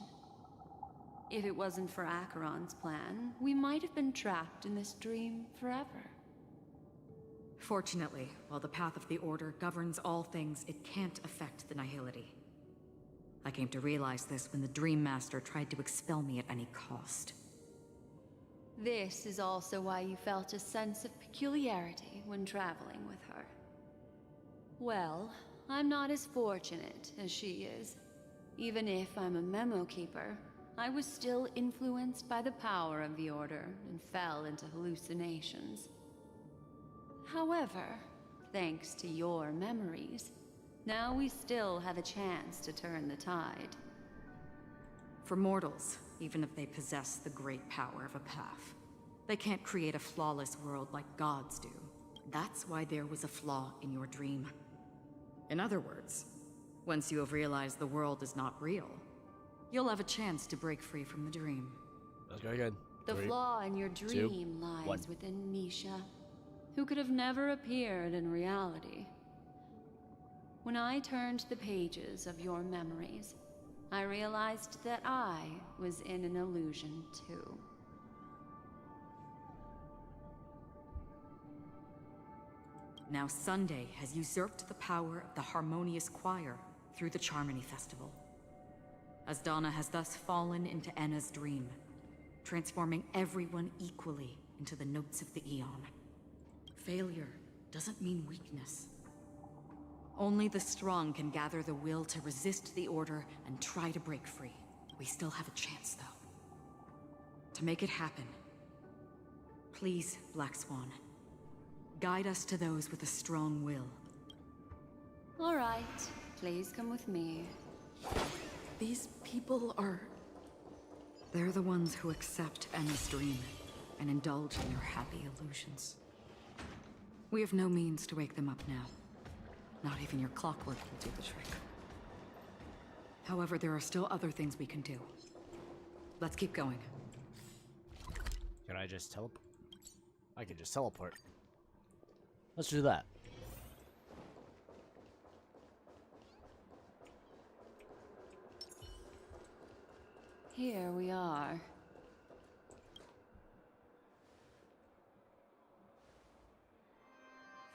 If it wasn't for Acheron's plan, we might have been trapped in this dream forever. Fortunately, while the path of the Order governs all things, it can't affect the Nihility. I came to realize this when the Dream Master tried to expel me at any cost. This is also why you felt a sense of peculiarity when traveling with her. Well, I'm not as fortunate as she is. Even if I'm a memo keeper, I was still influenced by the power of the Order and fell into hallucinations. However, thanks to your memories, now we still have a chance to turn the tide. For mortals, even if they possess the great power of a path, they can't create a flawless world like gods do. That's why there was a flaw in your dream. In other words, once you have realized the world is not real, you'll have a chance to break free from the dream. That's very good. The flaw in your dream lies within Misha, who could have never appeared in reality. When I turned the pages of your memories, I realized that I was in an illusion too. Now Sunday has usurped the power of the Harmonious Choir through the Charmony Festival. Asdana has thus fallen into Enna's dream, transforming everyone equally into the notes of the Eon. Failure doesn't mean weakness. Only the strong can gather the will to resist the Order and try to break free. We still have a chance, though. To make it happen, please, Black Swan, guide us to those with a strong will. All right, please come with me. These people are... They're the ones who accept Enna's dream and indulge in their happy illusions. We have no means to wake them up now. Not even your clockwork will do the trick. However, there are still other things we can do. Let's keep going. Can I just teleport? I can just teleport. Let's do that. Here we are.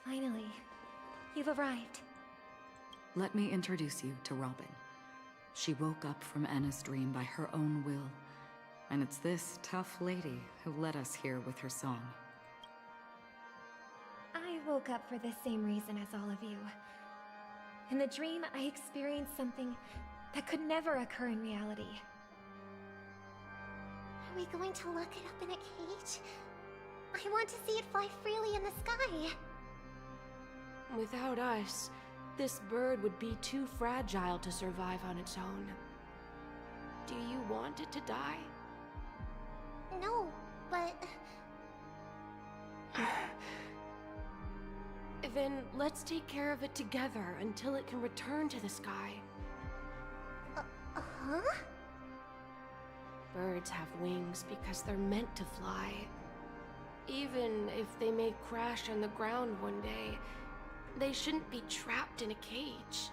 Finally, you've arrived. Let me introduce you to Robin. She woke up from Enna's dream by her own will, and it's this tough lady who led us here with her song. I woke up for the same reason as all of you. In the dream, I experienced something that could never occur in reality. Are we going to lock it up in a cage? I want to see it fly freely in the sky. Without us, this bird would be too fragile to survive on its own. Do you want it to die? No, but... Then let's take care of it together until it can return to the sky. Huh? Birds have wings because they're meant to fly. Even if they may crash on the ground one day, they shouldn't be trapped in a cage.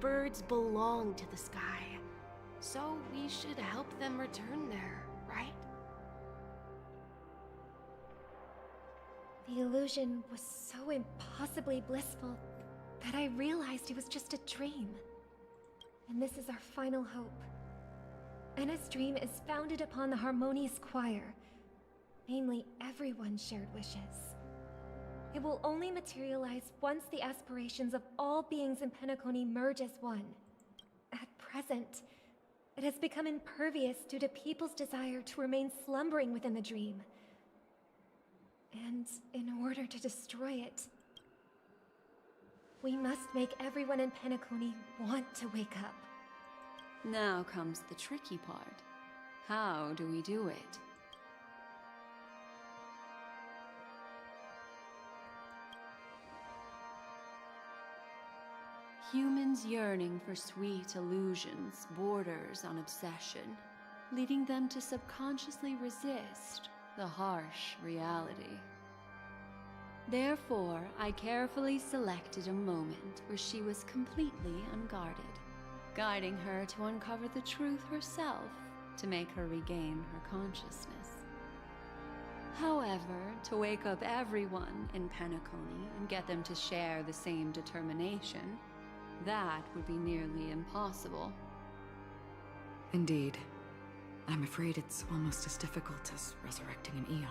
Birds belong to the sky, so we should help them return there, right? The illusion was so impossibly blissful that I realized it was just a dream. And this is our final hope. Enna's dream is founded upon the Harmonious Choir, namely everyone's shared wishes. It will only materialize once the aspirations of all beings in Penacony merge as one. At present, it has become impervious due to people's desire to remain slumbering within the dream. And in order to destroy it, we must make everyone in Penacony want to wake up. Now comes the tricky part. How do we do it? Humans yearning for sweet illusions borders on obsession, leading them to subconsciously resist the harsh reality. Therefore, I carefully selected a moment where she was completely unguarded, guiding her to uncover the truth herself to make her regain her consciousness. However, to wake up everyone in Penacony and get them to share the same determination, that would be nearly impossible. Indeed. I'm afraid it's almost as difficult as resurrecting an Eon.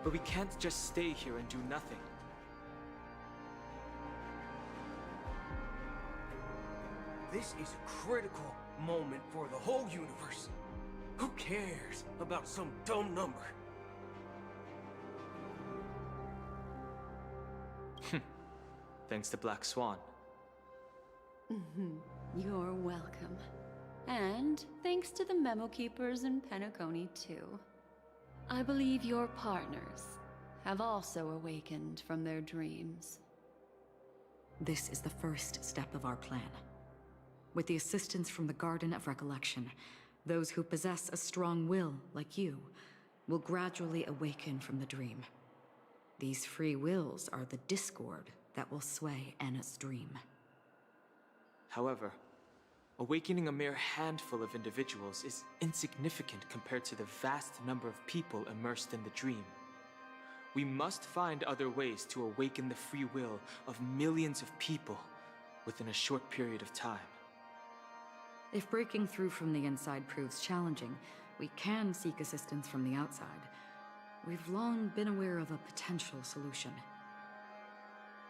But we can't just stay here and do nothing. This is a critical moment for the whole universe. Who cares about some dumb number? Thanks to Black Swan. You're welcome. And thanks to the Memo Keepers in Penacony, too. I believe your partners have also awakened from their dreams. This is the first step of our plan. With the assistance from the Garden of Recollection, those who possess a strong will, like you, will gradually awaken from the dream. These free wills are the discord that will sway Anna's dream. However, awakening a mere handful of individuals is insignificant compared to the vast number of people immersed in the dream. We must find other ways to awaken the free will of millions of people within a short period of time. If breaking through from the inside proves challenging, we can seek assistance from the outside. We've long been aware of a potential solution.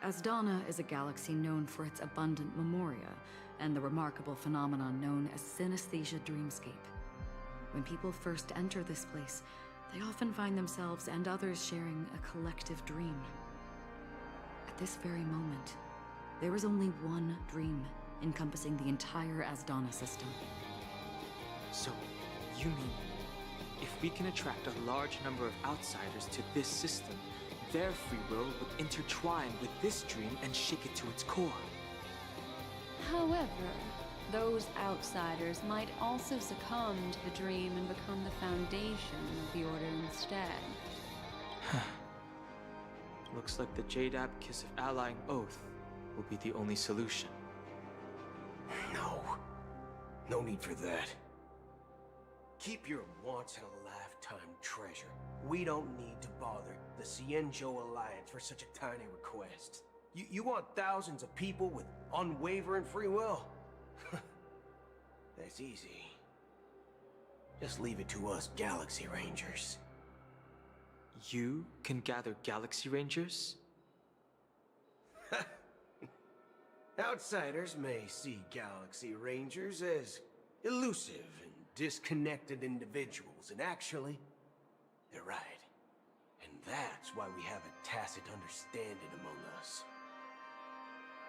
Asdana is a galaxy known for its abundant memoria and the remarkable phenomenon known as synesthesia dreamscape. When people first enter this place, they often find themselves and others sharing a collective dream. At this very moment, there is only one dream encompassing the entire Asdana system. So, you mean, if we can attract a large number of outsiders to this system, their free will would intertwine with this dream and shake it to its core? However, those outsiders might also succumb to the dream and become the foundation of the Order instead. Looks like the Jadab Kiss of Allying Oath will be the only solution. No need for that. Keep your once-in-a-lifetime treasure. We don't need to bother the Cienjo Alliance for such a tiny request. You want thousands of people with unwavering free will? That's easy. Just leave it to us Galaxy Rangers. You can gather Galaxy Rangers? Outsiders may see Galaxy Rangers as elusive and disconnected individuals, and actually, they're right. And that's why we have a tacit understanding among us.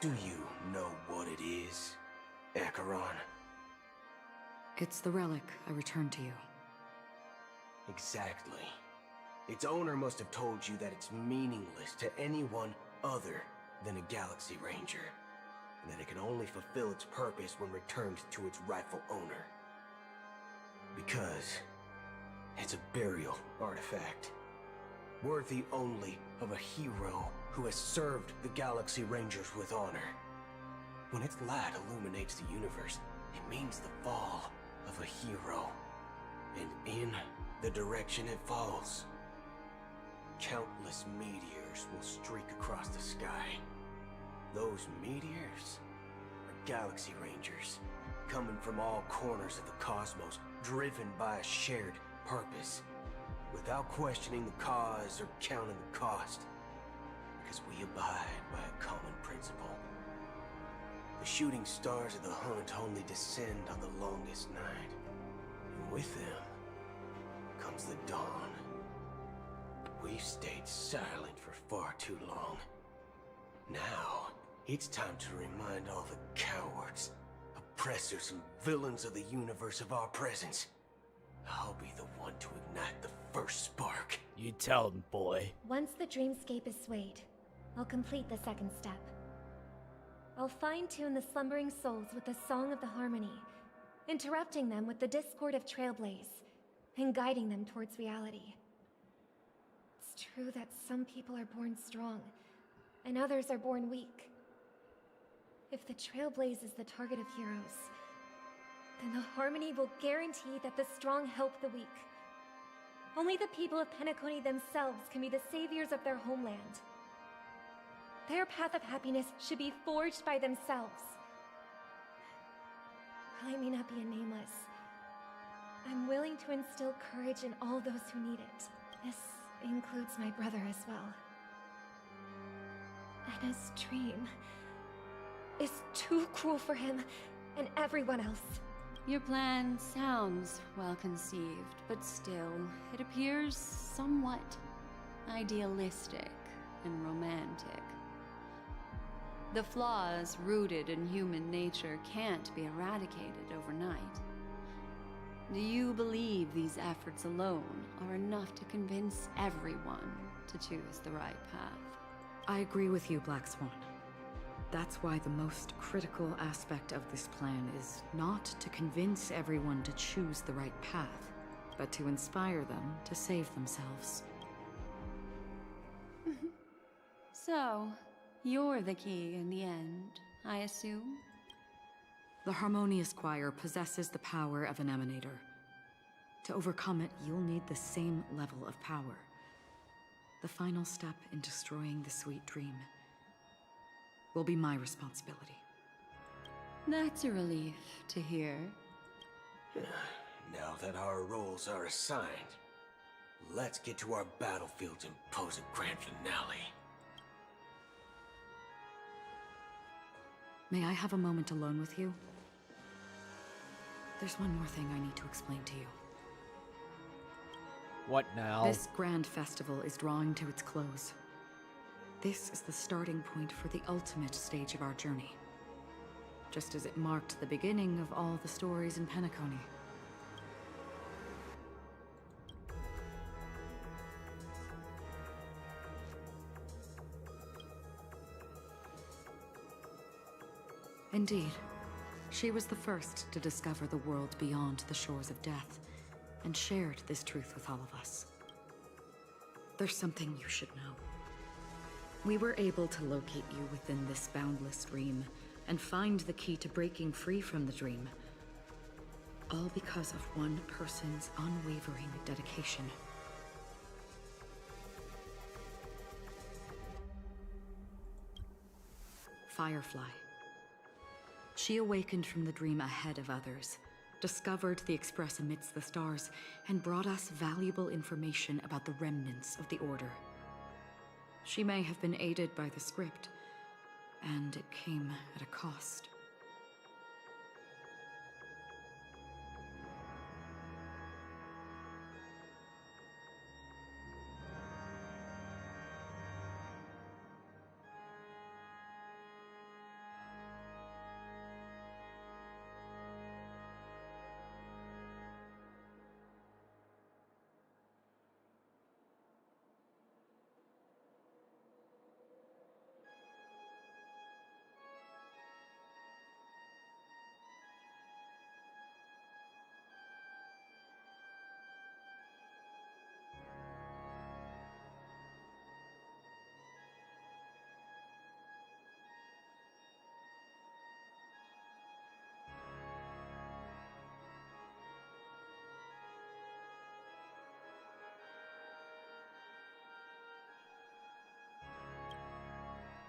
Do you know what it is, Acheron? It's the relic I returned to you. Exactly. Its owner must have told you that it's meaningless to anyone other than a Galaxy Ranger, and that it can only fulfill its purpose when returned to its rightful owner. Because it's a burial artifact, worthy only of a hero who has served the Galaxy Rangers with honor. When its light illuminates the universe, it means the fall of a hero. And in the direction it falls, countless meteors will streak across the sky. Those meteors are Galaxy Rangers, coming from all corners of the cosmos, driven by a shared purpose, without questioning the cause or counting the cost, because we abide by a common principle. The shooting stars of the hunt only descend on the longest night, and with them comes the dawn. We've stayed silent for far too long. Now, it's time to remind all the cowards, oppressors, and villains of the universe of our presence. I'll be the one to ignite the first spark. You tell him, boy. Once the dreamscape is swayed, I'll complete the second step. I'll fine-tune the slumbering souls with the Song of the Harmony, interrupting them with the discord of Trailblaze, and guiding them towards reality. It's true that some people are born strong, and others are born weak. If the Trailblaze is the target of heroes, then the Harmony will guarantee that the strong help the weak. Only the people of Penacony themselves can be the saviors of their homeland. Their path of happiness should be forged by themselves. While I may not be a nameless, I'm willing to instill courage in all those who need it. This includes my brother as well. Anna's dream is too cruel for him and everyone else. Your plan sounds well conceived, but still, it appears somewhat idealistic and romantic. The flaws rooted in human nature can't be eradicated overnight. Do you believe these efforts alone are enough to convince everyone to choose the right path? I agree with you, Black Swan. That's why the most critical aspect of this plan is not to convince everyone to choose the right path, but to inspire them to save themselves. So, you're the key in the end, I assume? The Harmonious Choir possesses the power of an emanator. To overcome it, you'll need the same level of power. The final step in destroying the sweet dream will be my responsibility. That's a relief to hear. Now that our roles are assigned, let's get to our battlefields and pose a grand finale. May I have a moment alone with you? There's one more thing I need to explain to you. What now? This grand festival is drawing to its close. This is the starting point for the ultimate stage of our journey. Just as it marked the beginning of all the stories in Penacony. Indeed. She was the first to discover the world beyond the shores of death, and shared this truth with all of us. There's something you should know. We were able to locate you within this boundless dream, and find the key to breaking free from the dream. All because of one person's unwavering dedication. Firefly. She awakened from the dream ahead of others, discovered the Express amidst the stars, and brought us valuable information about the remnants of the Order. She may have been aided by the script, and it came at a cost.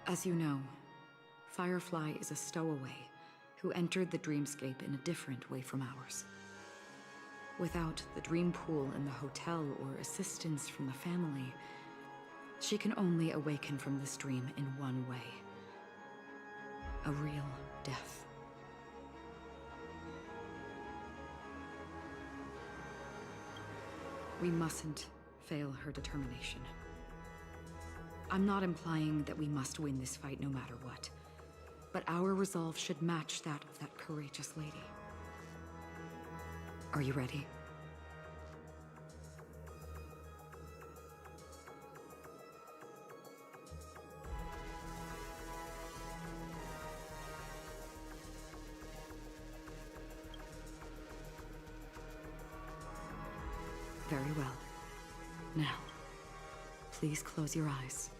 As you know, Firefly is a stowaway who entered the dreamscape in a different way from ours. Without the dream pool in the hotel or assistance from the family, she can only awaken from this dream in one way. A real death. We mustn't fail her determination. I'm not implying that we must win this fight no matter what, but our resolve should match that of that courageous lady. Are you ready? Very well. Now, please close your eyes.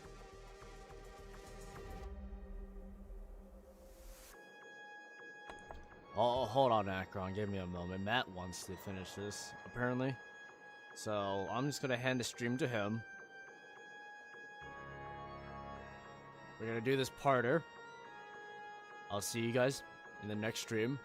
Oh, hold on, Akron. Give me a moment. Matt wants to finish this, apparently. So, I'm just gonna hand the stream to him. We're gonna do this parter. I'll see you guys in the next stream.